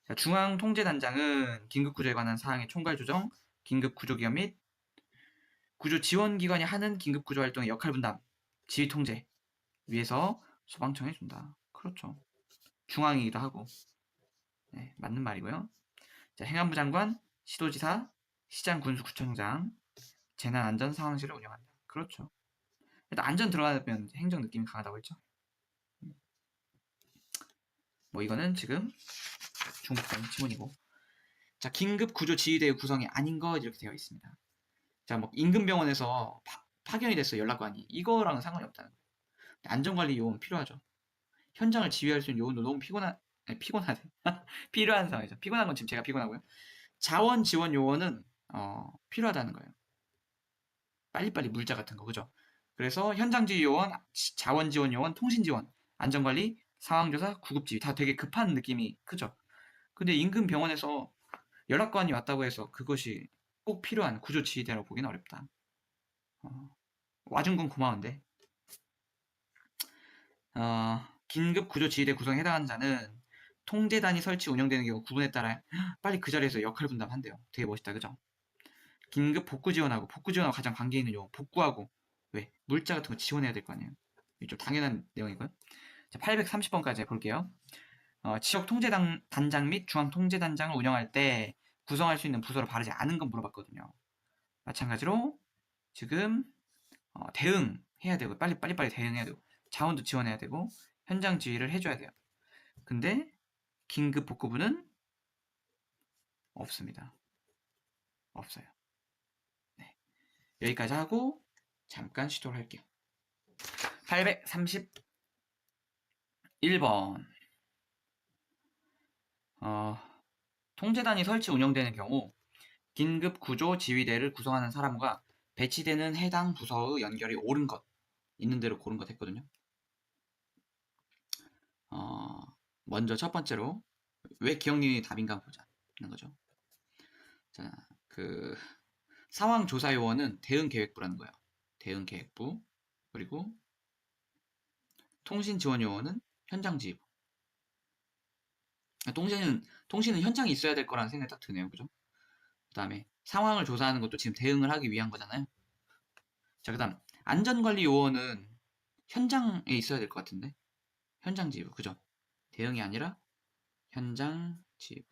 자, 중앙통제단장은 긴급구조에 관한 사항의 총괄 조정, 긴급구조기관 및 구조지원기관이 하는 긴급구조 활동의 역할 분담, 지휘통제 위해서 소방청에 준다. 그렇죠. 중앙이기도 하고. 네, 맞는 말이고요. 자, 행안부 장관, 시도지사, 시장 군수구청장, 재난안전상황실을 운영한다. 그렇죠. 일단 안전 들어가면 행정 느낌이 강하다고 했죠. 뭐 이거는 지금 중복된 지문이고. 자, 긴급구조지휘대의 구성이 아닌 거 이렇게 되어 있습니다. 자, 뭐 인근병원에서 파견이 됐어요. 연락관이. 이거랑은 상관이 없다는 거예요. 안전관리 요원 필요하죠. 현장을 지휘할 수 있는 요원도 너무 피곤하대. 필요한 상황이죠. 피곤한 건 지금 제가 피곤하고요. 자원 지원 요원은 필요하다는 거예요. 빨리빨리 물자 같은 거, 그죠? 그래서 현장 지휘 요원, 자원 지원 요원, 통신 지원, 안전관리, 상황조사, 구급지휘 다 되게 급한 느낌이 크죠. 근데 인근 병원에서 연락관이 왔다고 해서 그것이 꼭 필요한 구조 지휘대라고 보기는 어렵다. 와준 건 고마운데. 긴급 구조 지휘대 구성에 해당하는 자는 통제단이 설치 운영되는 경우 구분에 따라 빨리 그 자리에서 역할 분담한대요. 되게 멋있다, 그죠? 긴급 복구 지원하고 가장 관계 있는 요원 복구하고 왜 물자 같은 거 지원해야 될 거 아니에요. 이게 좀 당연한 내용이고요. 자, 830번까지 볼게요. 지역 통제단장 및 중앙 통제단장을 운영할 때 구성할 수 있는 부서로 바르지 않은 건 물어봤거든요. 마찬가지로 지금 대응해야 되고 빨리 대응해야 되고 자원도 지원해야 되고 현장 지휘를 해줘야 돼요. 근데 긴급 복구부는 없습니다. 없어요. 네. 여기까지 하고 잠깐 쉬도록 할게요. 831번. 통제단이 설치 운영되는 경우 긴급 구조 지휘대를 구성하는 사람과 배치되는 해당 부서의 연결이 옳은 것 있는 대로 고른 것 했거든요. 먼저 첫 번째로 왜 기억력이 답인가 보자는 거죠. 자, 그 상황조사요원은 대응계획부라는 거예요. 대응계획부. 그리고 통신지원요원은 현장지휘부. 통신은 현장에 있어야 될 거라는 생각이 딱 드네요. 그죠? 그 다음에 상황을 조사하는 것도 지금 대응을 하기 위한 거잖아요. 자, 그 다음 안전관리요원은 현장에 있어야 될 것 같은데 현장지휘부. 그죠? 대응이 아니라 현장지휘부.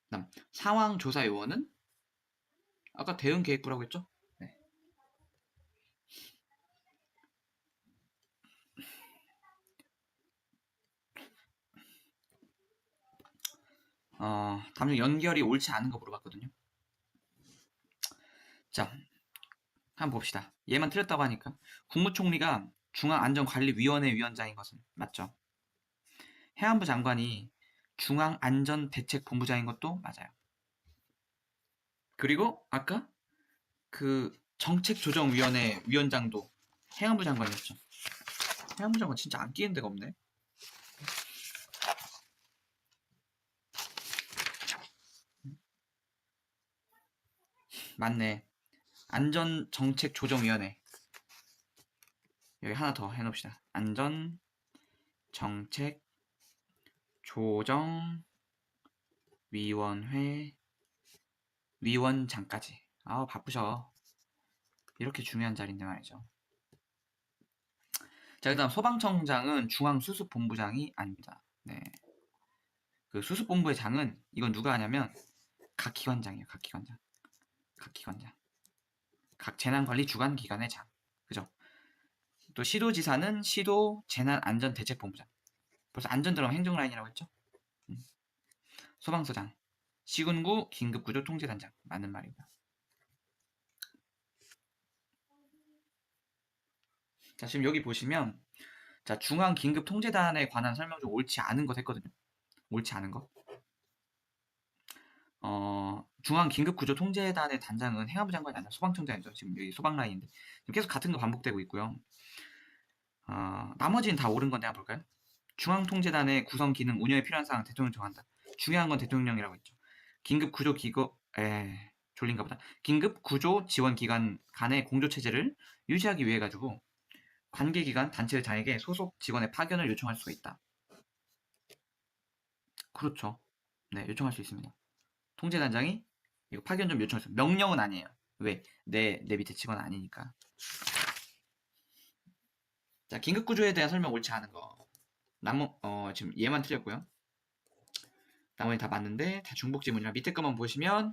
그 다음 상황조사요원은 아까 대응계획부라고 했죠? 네. 다음 중 연결이 옳지 않은 거 물어봤거든요. 자, 한번 봅시다. 얘만 틀렸다고 하니까 국무총리가 중앙안전관리위원회 위원장인 것은 맞죠? 해안부 장관이 중앙안전대책본부장인 것도 맞아요. 그리고 아까 그 정책조정위원회 위원장도 해안부 장관이었죠. 해안부 장관 진짜 안 끼는 데가 없네. 맞네. 안전정책조정위원회. 여기 하나 더 해놓읍시다. 안전정책조정위원회 위원장까지. 아우 바쁘셔. 이렇게 중요한 자리인데 말이죠. 자, 그 다음 소방청장은 중앙수습본부장이 아닙니다. 네. 그 수습본부의 장은 이건 누가 하냐면 각 기관장이에요. 각 기관장. 각 기관장. 각 재난관리 주관기관의 장. 그죠? 또 시도지사는 시도 재난안전대책본부장. 벌써 안전 들어가면 행정라인이라고 했죠? 소방서장. 시군구 긴급구조통제단장. 맞는 말입니다. 자, 지금 여기 보시면 자, 중앙긴급통제단에 관한 설명 중 옳지 않은 것 했거든요. 옳지 않은 것. 중앙긴급구조통제단의 단장은 행안부 장관이 아니라 소방청장이죠. 지금 여기 소방라인인데 지금 계속 같은 거 반복되고 있고요. 나머지는 다 옳은 건데 한번 볼까요? 중앙통제단의 구성 기능 운영에 필요한 사항 대통령 정한다. 중요한 건 대통령이라고 했죠. 긴급구조 기거 졸린가 보다. 긴급구조 지원기관 간의 공조체제를 유지하기 위해 가지고 관계기관 단체장에게 소속 직원의 파견을 요청할 수가 있다. 그렇죠. 네, 요청할 수 있습니다. 통제단장이 이거 파견 좀 요청할 수 있어요. 명령은 아니에요. 왜? 내 밑에 직원 아니니까. 자, 긴급구조에 대한 설명 옳지 않은 거. 지금 얘만 틀렸고요. 나머지 다 맞는데 다 중복 지문이라 밑에 것만 보시면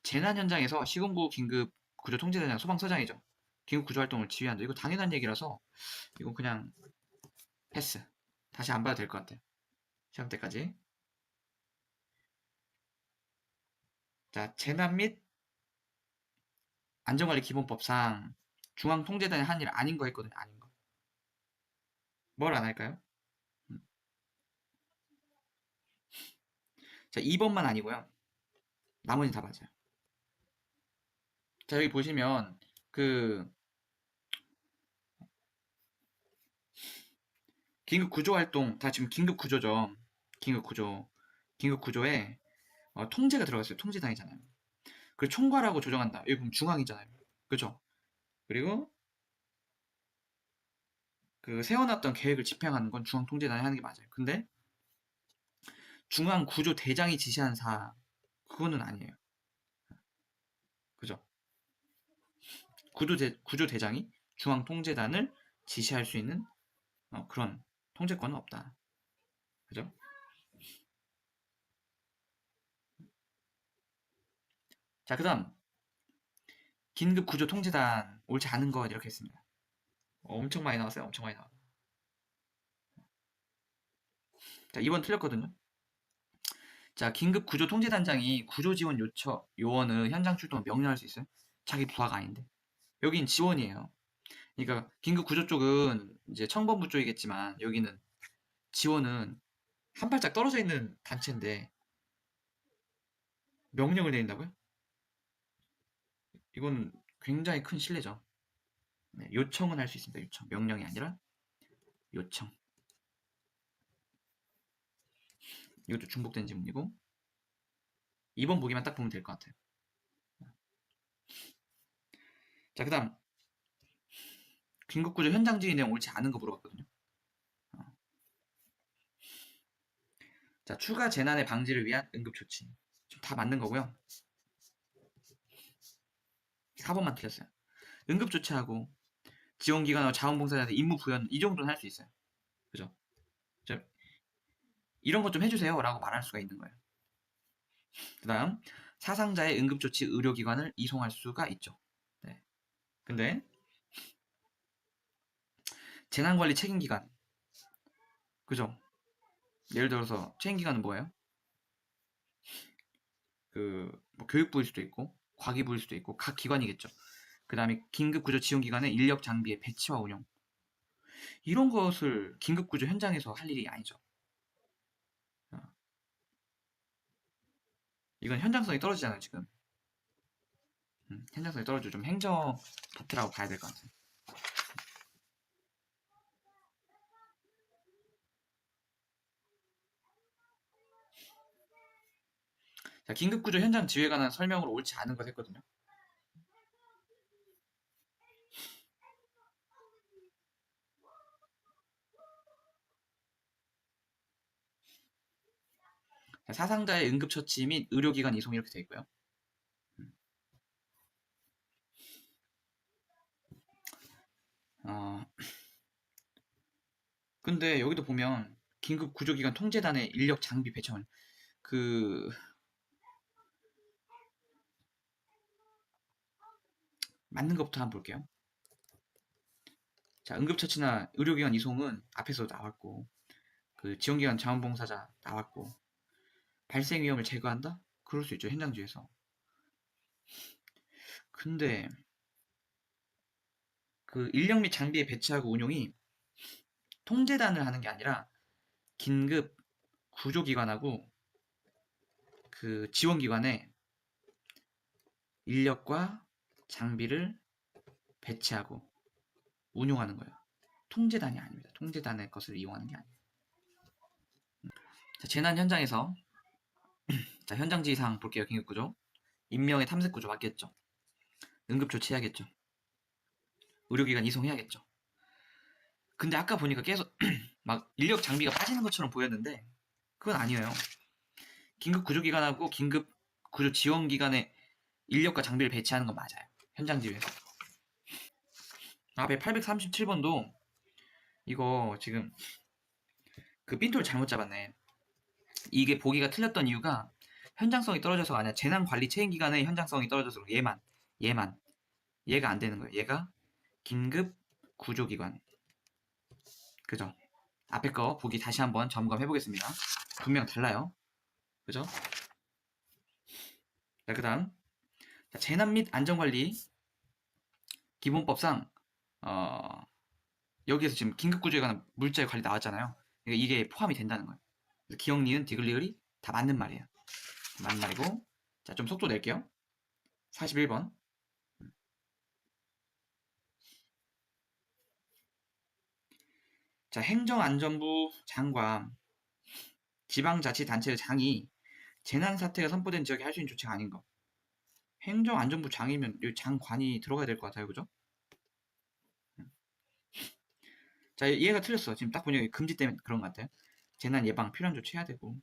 재난 현장에서 시군구 긴급구조 통제단장 소방서장이죠. 긴급구조 활동을 지휘한다. 이거 당연한 얘기라서 이건 그냥 패스. 다시 안 봐도 될 것 같아요. 시험 때까지. 자, 재난 및 안전관리 기본법상 중앙통제단이 한 일 아닌 거 했거든요. 아닌 거. 뭘 안 할까요? 자, 2번만 아니고요. 나머지는 다 맞아요. 자, 여기 보시면 그 긴급구조 활동 다 지금 긴급구조죠. 긴급구조에 통제가 들어갔어요. 통제단이잖아요. 그리고 총괄하고 조정한다. 여기 보면 중앙이잖아요. 그죠? 그리고 그 세워놨던 계획을 집행하는 건 중앙통제단이 하는 게 맞아요. 근데 중앙구조대장이 지시한 사항 그거는 아니에요. 그죠? 구조대장이 중앙통제단을 지시할 수 있는 그런 통제권은 없다. 그죠? 자, 그 다음 긴급구조통제단 옳지 않은 것 이렇게 했습니다. 엄청 많이 나왔어요. 엄청 많이 나왔어요. 자, 2번 틀렸거든요. 자, 긴급구조통제단장이 구조지원 요원의 현장 출동을 명령할 수 있어요? 자기 부하가 아닌데. 여긴 지원이에요. 그러니까 긴급구조 쪽은 이제 청번부 쪽이겠지만 여기는 지원은 한 발짝 떨어져 있는 단체인데 명령을 내린다고요? 이건 굉장히 큰 신뢰죠. 네, 요청은 할 수 있습니다. 요청. 명령이 아니라 요청. 이것도 중복된 지문이고 2번 보기만 딱 보면 될 것 같아요. 자, 그 다음 긴급구조 현장 지휘 내용 옳지 않은 거 물어봤거든요. 자, 추가 재난의 방지를 위한 응급조치. 지금 다 맞는 거고요. 4번만 틀렸어요. 응급조치하고 지원기관하고 자원봉사자한테 임무 부연 이 정도는 할 수 있어요. 그죠? 이런 것 좀 해주세요 라고 말할 수가 있는 거예요. 그 다음 사상자의 응급조치 의료기관을 이송할 수가 있죠. 네. 근데 재난관리 책임기관 그죠? 예를 들어서 책임기관은 뭐예요? 뭐 교육부일 수도 있고 과기부일 수도 있고 각 기관이겠죠. 그 다음에 긴급구조 지원기관의 인력 장비의 배치와 운영 이런 것을 긴급구조 현장에서 할 일이 아니죠. 이건 현장성이 떨어지잖아요, 지금. 현장성이 떨어지고 좀 행정 파트라고 봐야 될 것 같아요. 자, 긴급구조 현장 지휘에 관한 설명으로 옳지 않은 것 했거든요. 자, 사상자의 응급처치 및 의료기관 이송 이렇게 되어 있고요. 근데 여기도 보면 긴급구조기관 통제단의 인력 장비 배치원 맞는 것부터 한번 볼게요. 자, 응급처치나 의료기관 이송은 앞에서 나왔고, 지원기관 자원봉사자 나왔고, 발생 위험을 제거한다? 그럴 수 있죠, 현장지에서. 근데 인력 및 장비의 배치하고 운용이 통제단을 하는 게 아니라 긴급 구조기관하고 지원기관에 인력과 장비를 배치하고 운용하는 거예요. 통제단이 아닙니다. 통제단의 것을 이용하는 게 아니에요. 자, 재난 현장에서 자, 현장 지휘사항 볼게요. 긴급구조. 인명의 탐색구조 맞겠죠. 응급조치해야겠죠. 의료기관 이송해야겠죠. 근데 아까 보니까 계속 막 인력 장비가 빠지는 것처럼 보였는데 그건 아니에요. 긴급구조기관하고 긴급구조지원기관에 인력과 장비를 배치하는 건 맞아요. 현장 지휘에서. 앞에 837번도 이거 지금 핀톨 잘못 잡았네. 이게 보기가 틀렸던 이유가 현장성이 떨어져서가 아니라 재난관리 책임기관의 현장성이 떨어져서 얘가 안 되는 거예요. 얘가 긴급구조기관. 그죠? 앞에 거 보기 다시 한번 점검해 보겠습니다. 분명 달라요. 그죠? 자, 그 다음 재난 및 안전관리 기본법상 여기에서 지금 긴급구조에 관한 물자의 관리 나왔잖아요. 그러니까 이게 포함이 된다는 거예요. 기억, 니은, 디귿, 리을이 다 맞는 말이에요. 맞는 말이고 자, 좀 속도 낼게요. 41번 자, 행정안전부 장관 지방자치단체의 장이 재난사태가 선포된 지역에 할 수 있는 조치가 아닌 거. 행정안전부 장이면 여기 장관이 들어가야 될 것 같아요. 그죠? 자, 얘가 틀렸어. 지금 딱 보니까 금지 때문에 그런 것 같아요. 재난 예방 필요한 조치 해야 되고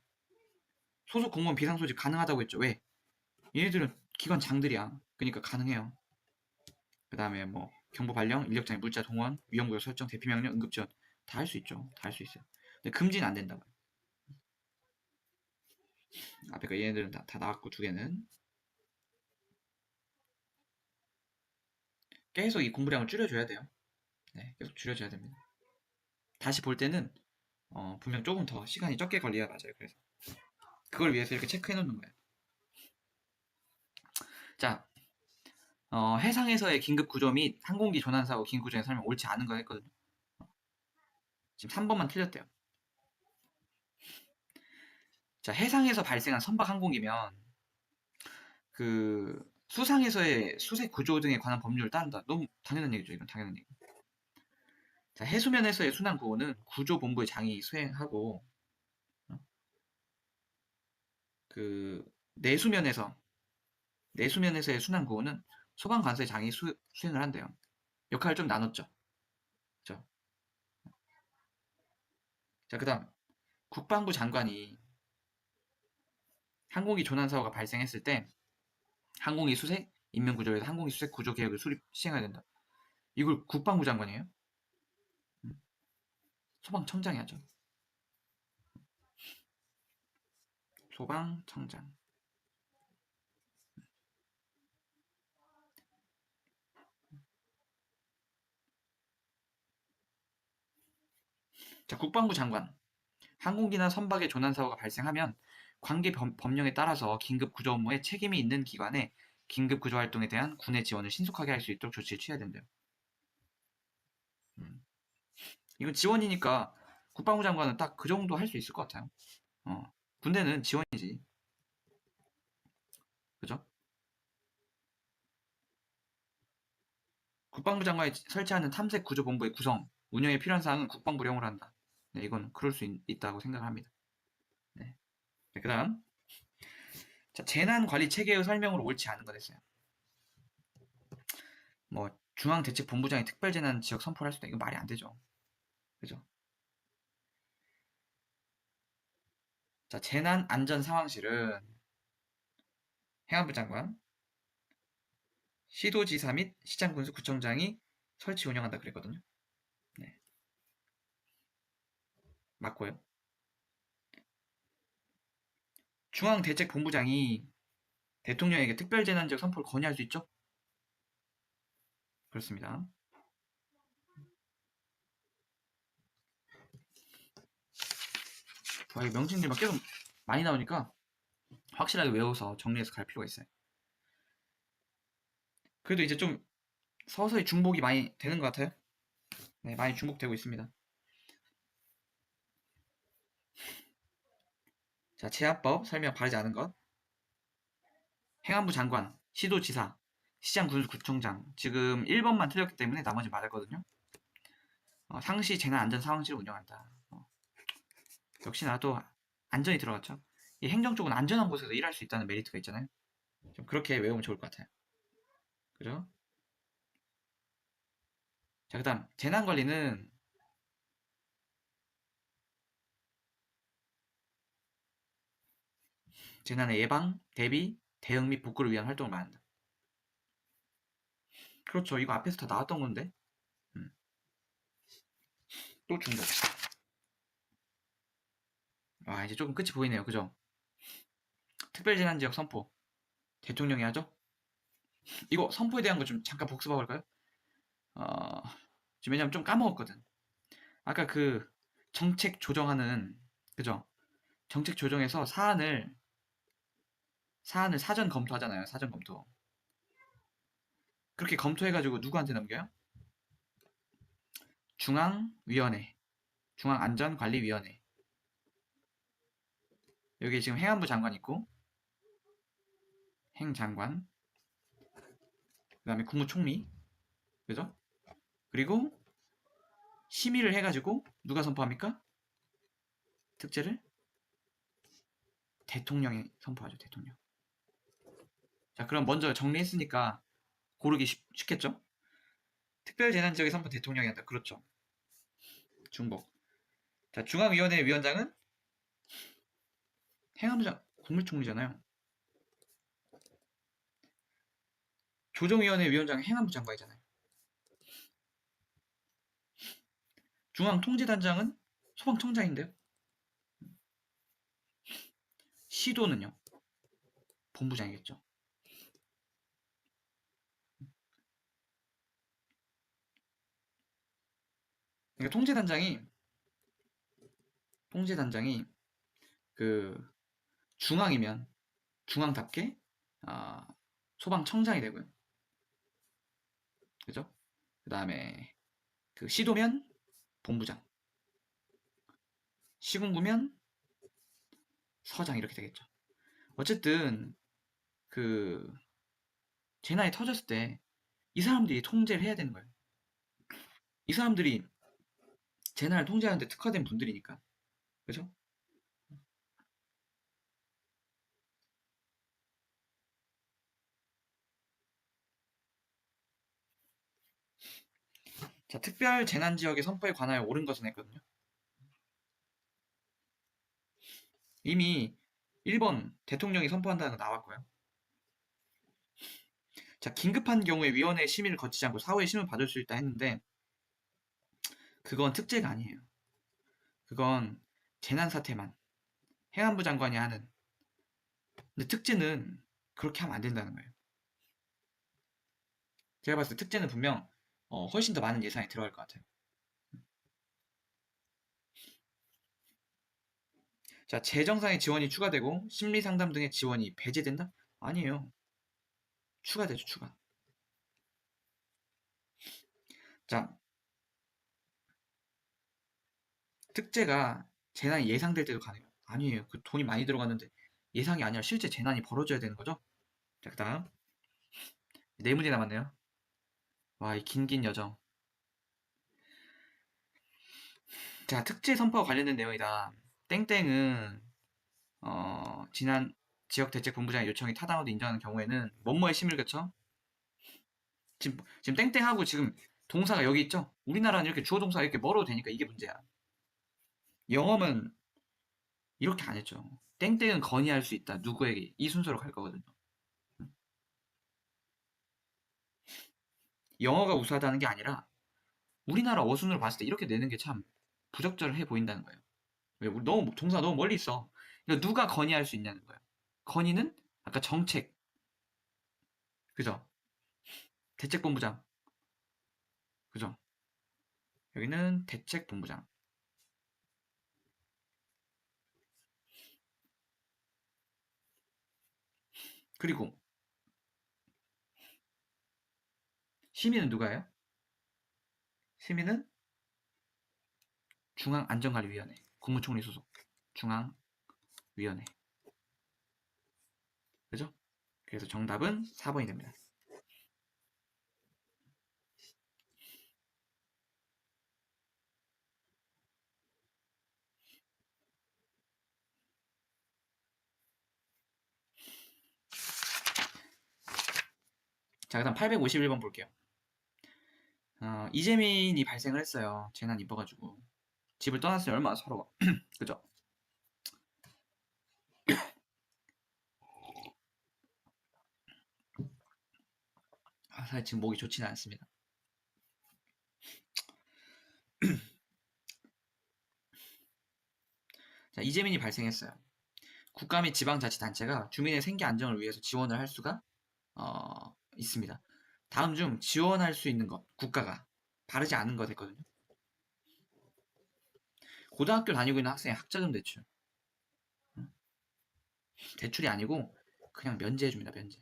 소속 공무원 비상소집 가능하다고 했죠. 왜? 얘네들은 기관 장들이야. 그러니까 가능해요. 그 다음에 뭐 경보 발령, 인력장애, 물자 동원, 위험구역 설정, 대피명령, 응급지원 다 할 수 있죠. 다 할 수 있어요. 근데 금지는 안 된다고요. 앞에 거 얘네들은 다 나왔고 두 개는 계속 이 공부량을 줄여줘야 돼요. 네, 계속 줄여줘야 됩니다. 다시 볼 때는 분명 조금 더 시간이 적게 걸려야 맞아요. 그래서 그걸 위해서 이렇게 체크해 놓는 거예요. 자, 해상에서의 긴급구조 및 항공기 조난사고 긴급구조의 설명 옳지 않은 거 했거든요. 지금 3번만 틀렸대요. 자, 해상에서 발생한 선박 항공기면 수상에서의 수색 구조 등에 관한 법률을 따른다. 너무 당연한 얘기죠. 이건 당연한 얘기. 자, 해수면에서의 순환 구호는 구조본부의 장이 수행하고 내수면에서의 순환 구호는 소방관서의 장이 수행을 한대요. 역할을 좀 나눴죠. 그죠? 자, 그다음 국방부 장관이 항공기 조난 사고가 발생했을 때 항공기 수색 인명 구조에서 항공기 수색 구조 계획을 시행해야 된다. 이걸 국방부 장관이에요? 소방청장이 하죠. 소방청장. 자, 국방부 장관. 항공기나 선박의 조난 사고가 발생하면 관계 법령에 따라서 긴급 구조 업무에 책임이 있는 기관에 긴급 구조 활동에 대한 군의 지원을 신속하게 할 수 있도록 조치를 취해야 된대요. 이건 지원이니까 국방부 장관은 딱 그 정도 할 수 있을 것 같아요. 군대는 지원이지. 국방부 장관이 설치하는 탐색 구조본부의 구성, 운영에 필요한 사항은 국방부령으로 한다. 네, 이건 그럴 수 있다고 생각합니다. 네. 그 다음. 자, 재난관리 체계의 설명으로 옳지 않은 것 했어요. 뭐, 중앙대책본부장이 특별재난지역 선포를 할 수도 있고, 이거 말이 안 되죠. 그죠? 자, 재난안전상황실은 행안부 장관, 시도지사 및 시장군수구청장이 설치 운영한다 그랬거든요. 네. 맞고요. 중앙대책본부장이 대통령에게 특별재난지역 선포를 건의할 수 있죠? 그렇습니다. 이 명칭들만 계속 많이 나오니까 확실하게 외워서 정리해서 갈 필요가 있어요. 그래도 이제 좀 서서히 중복이 많이 되는 것 같아요. 네, 많이 중복되고 있습니다. 자, 제한법 설명 바르지 않은 것. 행안부 장관, 시도지사, 시장군수구청장. 지금 1번만 틀렸기 때문에 나머지 맞았거든요. 상시 재난안전상황실을 운영한다. 역시나 또 안전이 들어갔죠. 이 행정 쪽은 안전한 곳에서 일할 수 있다는 메리트가 있잖아요. 좀 그렇게 외우면 좋을 것 같아요. 그죠? 자, 그 다음 재난관리는 재난의 예방, 대비, 대응 및 복구를 위한 활동을 말한다. 그렇죠. 이거 앞에서 다 나왔던 건데. 또 중복. 이제 조금 끝이 보이네요. 그죠? 특별재난지역 선포. 대통령이 하죠? 이거 선포에 대한 거 좀 잠깐 복습해 볼까요? 어, 지금 왜냐면 좀 까먹었거든. 아까 그 정책 조정하는, 그죠? 정책 조정에서 사안을 사전 검토하잖아요. 사전 검토. 그렇게 검토해가지고 누구한테 넘겨요? 중앙위원회, 중앙안전관리위원회. 여기 지금 행안부 장관 있고, 행장관, 그 다음에 국무총리, 그죠? 그리고 심의를 해가지고 누가 선포합니까? 특제를 대통령이 선포하죠. 대통령. 자, 그럼 먼저 정리했으니까 고르기 쉽겠죠? 특별재난지역의 선포 대통령이 한다. 그렇죠. 중복. 자, 중앙위원회 위원장은 행안부장, 국무총리잖아요. 조정위원회 위원장은 행안부 장관이잖아요. 중앙통제단장은 소방청장인데요. 시도는요. 본부장이겠죠. 그러니까 통제단장이 그 중앙이면 중앙답게 소방청장이 되고요. 그죠? 그 다음에 그 시도면 본부장, 시군구면 서장 이렇게 되겠죠. 어쨌든 그 재난이 터졌을 때 이 사람들이 통제를 해야 되는 거예요. 이 사람들이 재난을 통제하는데 특화된 분들이니까. 그죠? 자, 특별 재난 지역의 선포에 관하여 옳은 것은 했거든요. 이미 1번 대통령이 선포한다는 거 나왔고요. 자, 긴급한 경우에 위원회 심의를 거치지 않고 사후에 심의 받을 수 있다 했는데 그건 특제가 아니에요. 그건 재난 사태만 행안부 장관이 하는. 근데 특제는 그렇게 하면 안 된다는 거예요. 제가 봤을 때 특제는 분명 훨씬 더 많은 예산이 들어갈 것 같아요. 자, 재정상의 지원이 추가되고 심리 상담 등의 지원이 배제된다? 아니에요. 추가되죠, 추가. 자, 특제가 재난이 예상될 때도 가능해요. 아니에요. 그 돈이 많이 들어갔는데 예상이 아니라 실제 재난이 벌어져야 되는 거죠. 자, 그 다음 네 문제 남았네요. 와, 이 긴 여정. 자, 특제 선포와 관련된 내용이다. 땡땡은 지난 지역대책본부장의 요청이 타당하도 인정하는 경우에는 뭐뭐에 심을 그쳐? 지금 땡땡하고 지금 동사가 여기 있죠? 우리나라는 이렇게 주어 동사가 이렇게 멀어도 되니까 이게 문제야. 영어는 이렇게 안 했죠. 땡땡은 건의할 수 있다. 누구에게? 이 순서로 갈 거거든요. 영어가 우수하다는 게 아니라 우리나라 어순으로 봤을 때 이렇게 내는 게 참 부적절해 보인다는 거예요. 왜? 우리 너무 동사 너무 멀리 있어. 이거 누가 건의할 수 있냐는 거예요. 건의는 아까 정책, 그죠? 대책본부장, 그죠? 여기는 대책본부장. 그리고 시민은 누가예요? 시민은 중앙안전관리위원회, 국무총리 소속 중앙위원회, 그죠? 그래서 정답은 4번이 됩니다. 자, 그다음 851번 볼게요. 이재민이 발생을 했어요. 재난 입어가지고 집을 떠났으니 얼마나 서러워. 그죠? 사실 지금 목이 좋지는 않습니다. 자, 이재민이 발생했어요. 국가 및 지방자치단체가 주민의 생계 안정을 위해서 지원을 할 수가 있습니다. 다음 중 지원할 수 있는 것, 국가가 바르지 않은 것 했거든요. 고등학교 다니고 있는 학생의 학자금 대출. 대출이 아니고 그냥 면제해줍니다. 면제.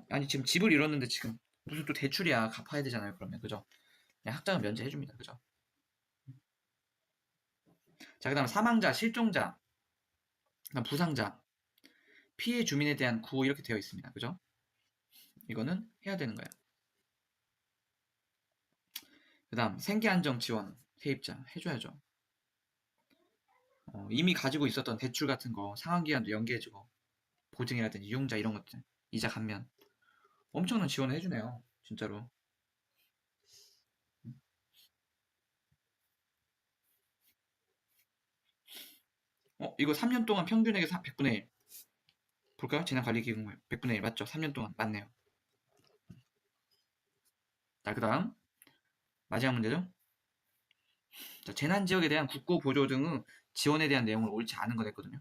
아니 지금 집을 잃었는데 지금 무슨 또 대출이야. 갚아야 되잖아요. 그러면 그죠? 그냥 학자금 면제해줍니다. 그죠? 자, 그 다음 사망자, 실종자, 그다음 부상자, 피해 주민에 대한 구호 이렇게 되어 있습니다. 그죠? 이거는 해야 되는 거예요. 그 다음 생계안정 지원, 세입자 해줘야죠. 이미 가지고 있었던 대출 같은 거 상환기한도 연기해주고 보증이라든지 이용자 이런 것들 이자 감면 엄청난 지원을 해주네요. 진짜로. 이거 3년 동안 평균액의 100분의 1 볼까요? 재난관리기금을 100분의 1 맞죠? 3년 동안 맞네요. 자, 그 다음 마지막 문제죠. 자, 재난지역에 대한 국고 보조 등의 지원에 대한 내용을 옳지 않은 거 냈거든요.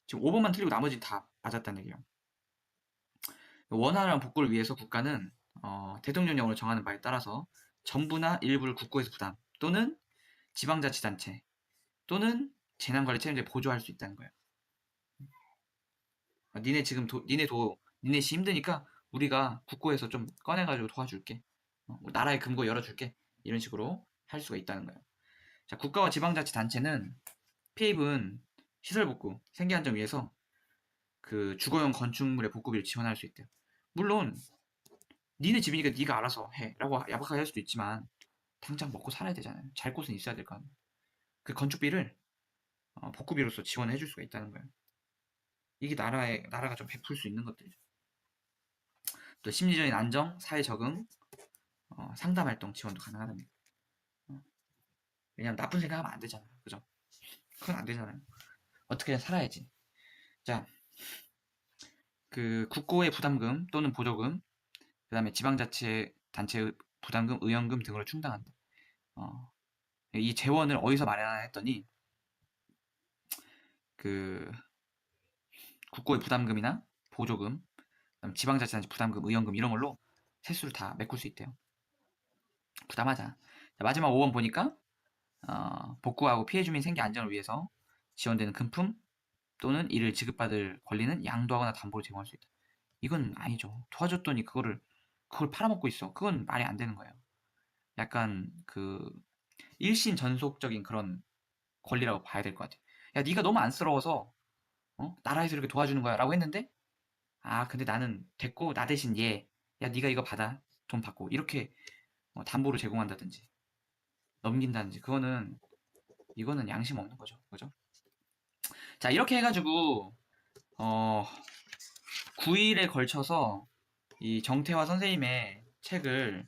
지금 5번만 틀리고 나머지 다 맞았다는 얘기예요. 원활한 복구를 위해서 국가는 대통령령으로 정하는 바에 따라서 전부나 일부를 국고에서 부담 또는 지방자치단체 또는 재난관리 책임자에 보조할 수 있다는 거예요. 니네 지금 니네 시 힘드니까 우리가 국고에서 좀 꺼내가지고 도와줄게. 뭐 나라의 금고 열어줄게. 이런 식으로 할 수가 있다는 거예요. 자, 국가와 지방자치단체는 피해 입은 시설 복구, 생계 안정 위해서 그 주거용 건축물의 복구비를 지원할 수 있대요. 물론 니네 집이니까 니가 알아서 해라고 야박하게 할 수도 있지만 당장 먹고 살아야 되잖아요. 잘 곳은 있어야 될 거 아니에요. 그 건축비를 복구비로서 지원해 줄 수가 있다는 거예요. 이게 나라가 좀 베풀 수 있는 것들이죠. 또 심리적인 안정, 사회 적응, 상담 활동 지원도 가능하답니다. 왜냐면 나쁜 생각하면 안 되잖아요. 그죠? 그건 안 되잖아요. 어떻게든 살아야지. 자, 그 국고의 부담금 또는 보조금, 그 다음에 지방자치 단체의 부담금, 의연금 등으로 충당한다. 이 재원을 어디서 마련하냐 했더니 그 국고의 부담금이나 보조금, 지방자치단체 부담금, 의연금 이런 걸로 세수를 다 메꿀 수 있대요. 부담하자. 자, 마지막 5번 보니까 복구하고 피해 주민 생계 안정을 위해서 지원되는 금품 또는 이를 지급받을 권리는 양도하거나 담보로 제공할 수 있다. 이건 아니죠. 도와줬더니 그걸 팔아먹고 있어. 그건 말이 안 되는 거예요. 약간 그 일신 전속적인 그런 권리라고 봐야 될 것 같아요. 야, 네가 너무 안쓰러워서 나라에서 이렇게 도와주는 거야 라고 했는데, 아 근데 나는 됐고 나 대신 야 네가 이거 받아, 돈 받고, 이렇게 담보로 제공한다든지 넘긴다든지, 이거는 양심 없는 거죠. 그죠? 자, 이렇게 해가지고 9일에 걸쳐서 이 정태화 선생님의 책을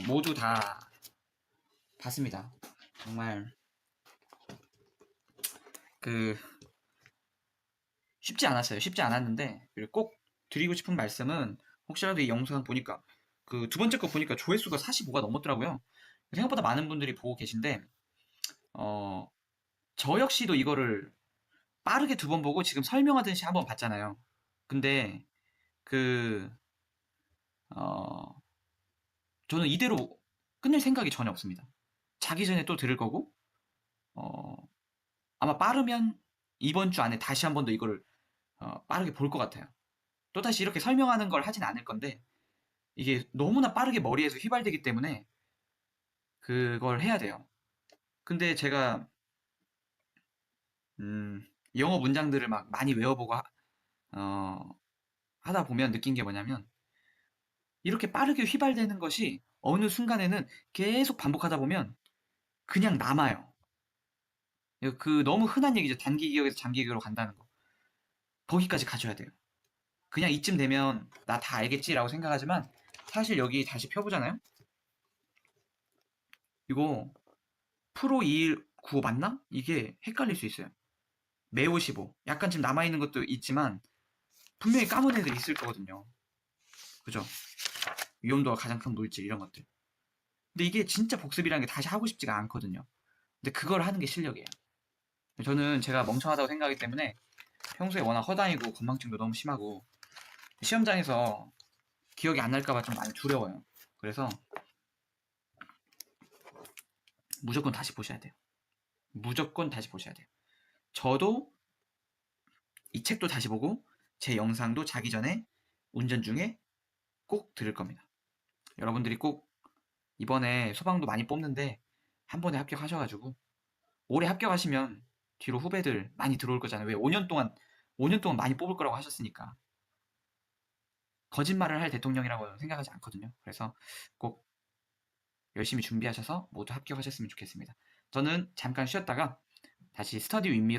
모두 다 봤습니다. 정말 그 쉽지 않았어요. 쉽지 않았는데, 그리고 꼭 드리고 싶은 말씀은, 혹시라도 이 영상 보니까 그 두 번째 거 보니까 조회수가 45가 넘었더라고요. 생각보다 많은 분들이 보고 계신데, 어, 저 역시도 이거를 빠르게 두 번 보고 지금 설명하듯이 한 번 봤잖아요. 근데 그 어, 저는 이대로 끝낼 생각이 전혀 없습니다. 자기 전에 또 들을 거고, 어, 아마 빠르면 이번 주 안에 다시 한 번 더 이거를 빠르게 볼 것 같아요. 또다시 이렇게 설명하는 걸 하진 않을 건데, 이게 너무나 빠르게 머리에서 휘발되기 때문에 그걸 해야 돼요. 근데 제가 영어 문장들을 막 많이 외워보고 하다 보면 느낀 게 뭐냐면, 이렇게 빠르게 휘발되는 것이 어느 순간에는 계속 반복하다 보면 그냥 남아요. 그 너무 흔한 얘기죠. 단기 기억에서 장기 기억으로 간다는 거. 거기까지 가져야 돼요. 그냥 이쯤 되면 나 다 알겠지라고 생각하지만, 사실 여기 다시 펴보잖아요. 이거 프로 2195 맞나? 이게 헷갈릴 수 있어요. 매우 15. 약간 지금 남아있는 것도 있지만 분명히 까문 애들 있을 거거든요. 그죠? 위험도가 가장 큰 물질, 이런 것들. 근데 이게 진짜 복습이라는 게 다시 하고 싶지가 않거든요. 근데 그걸 하는 게 실력이에요. 저는 제가 멍청하다고 생각하기 때문에 평소에 워낙 허다이고 건망증도 너무 심하고 시험장에서 기억이 안 날까봐 좀 많이 두려워요. 그래서 무조건 다시 보셔야 돼요. 무조건 다시 보셔야 돼요. 저도 이 책도 다시 보고 제 영상도 자기 전에 운전 중에 꼭 들을 겁니다. 여러분들이 꼭 이번에 소방도 많이 뽑는데 한 번에 합격하셔가지고, 올해 합격하시면 뒤로 후배들 많이 들어올 거잖아요. 왜 5년 동안 많이 뽑을 거라고 하셨으니까. 거짓말을 할 대통령이라고 생각하지 않거든요. 그래서 꼭 열심히 준비하셔서 모두 합격하셨으면 좋겠습니다. 저는 잠깐 쉬었다가 다시 스터디 윈미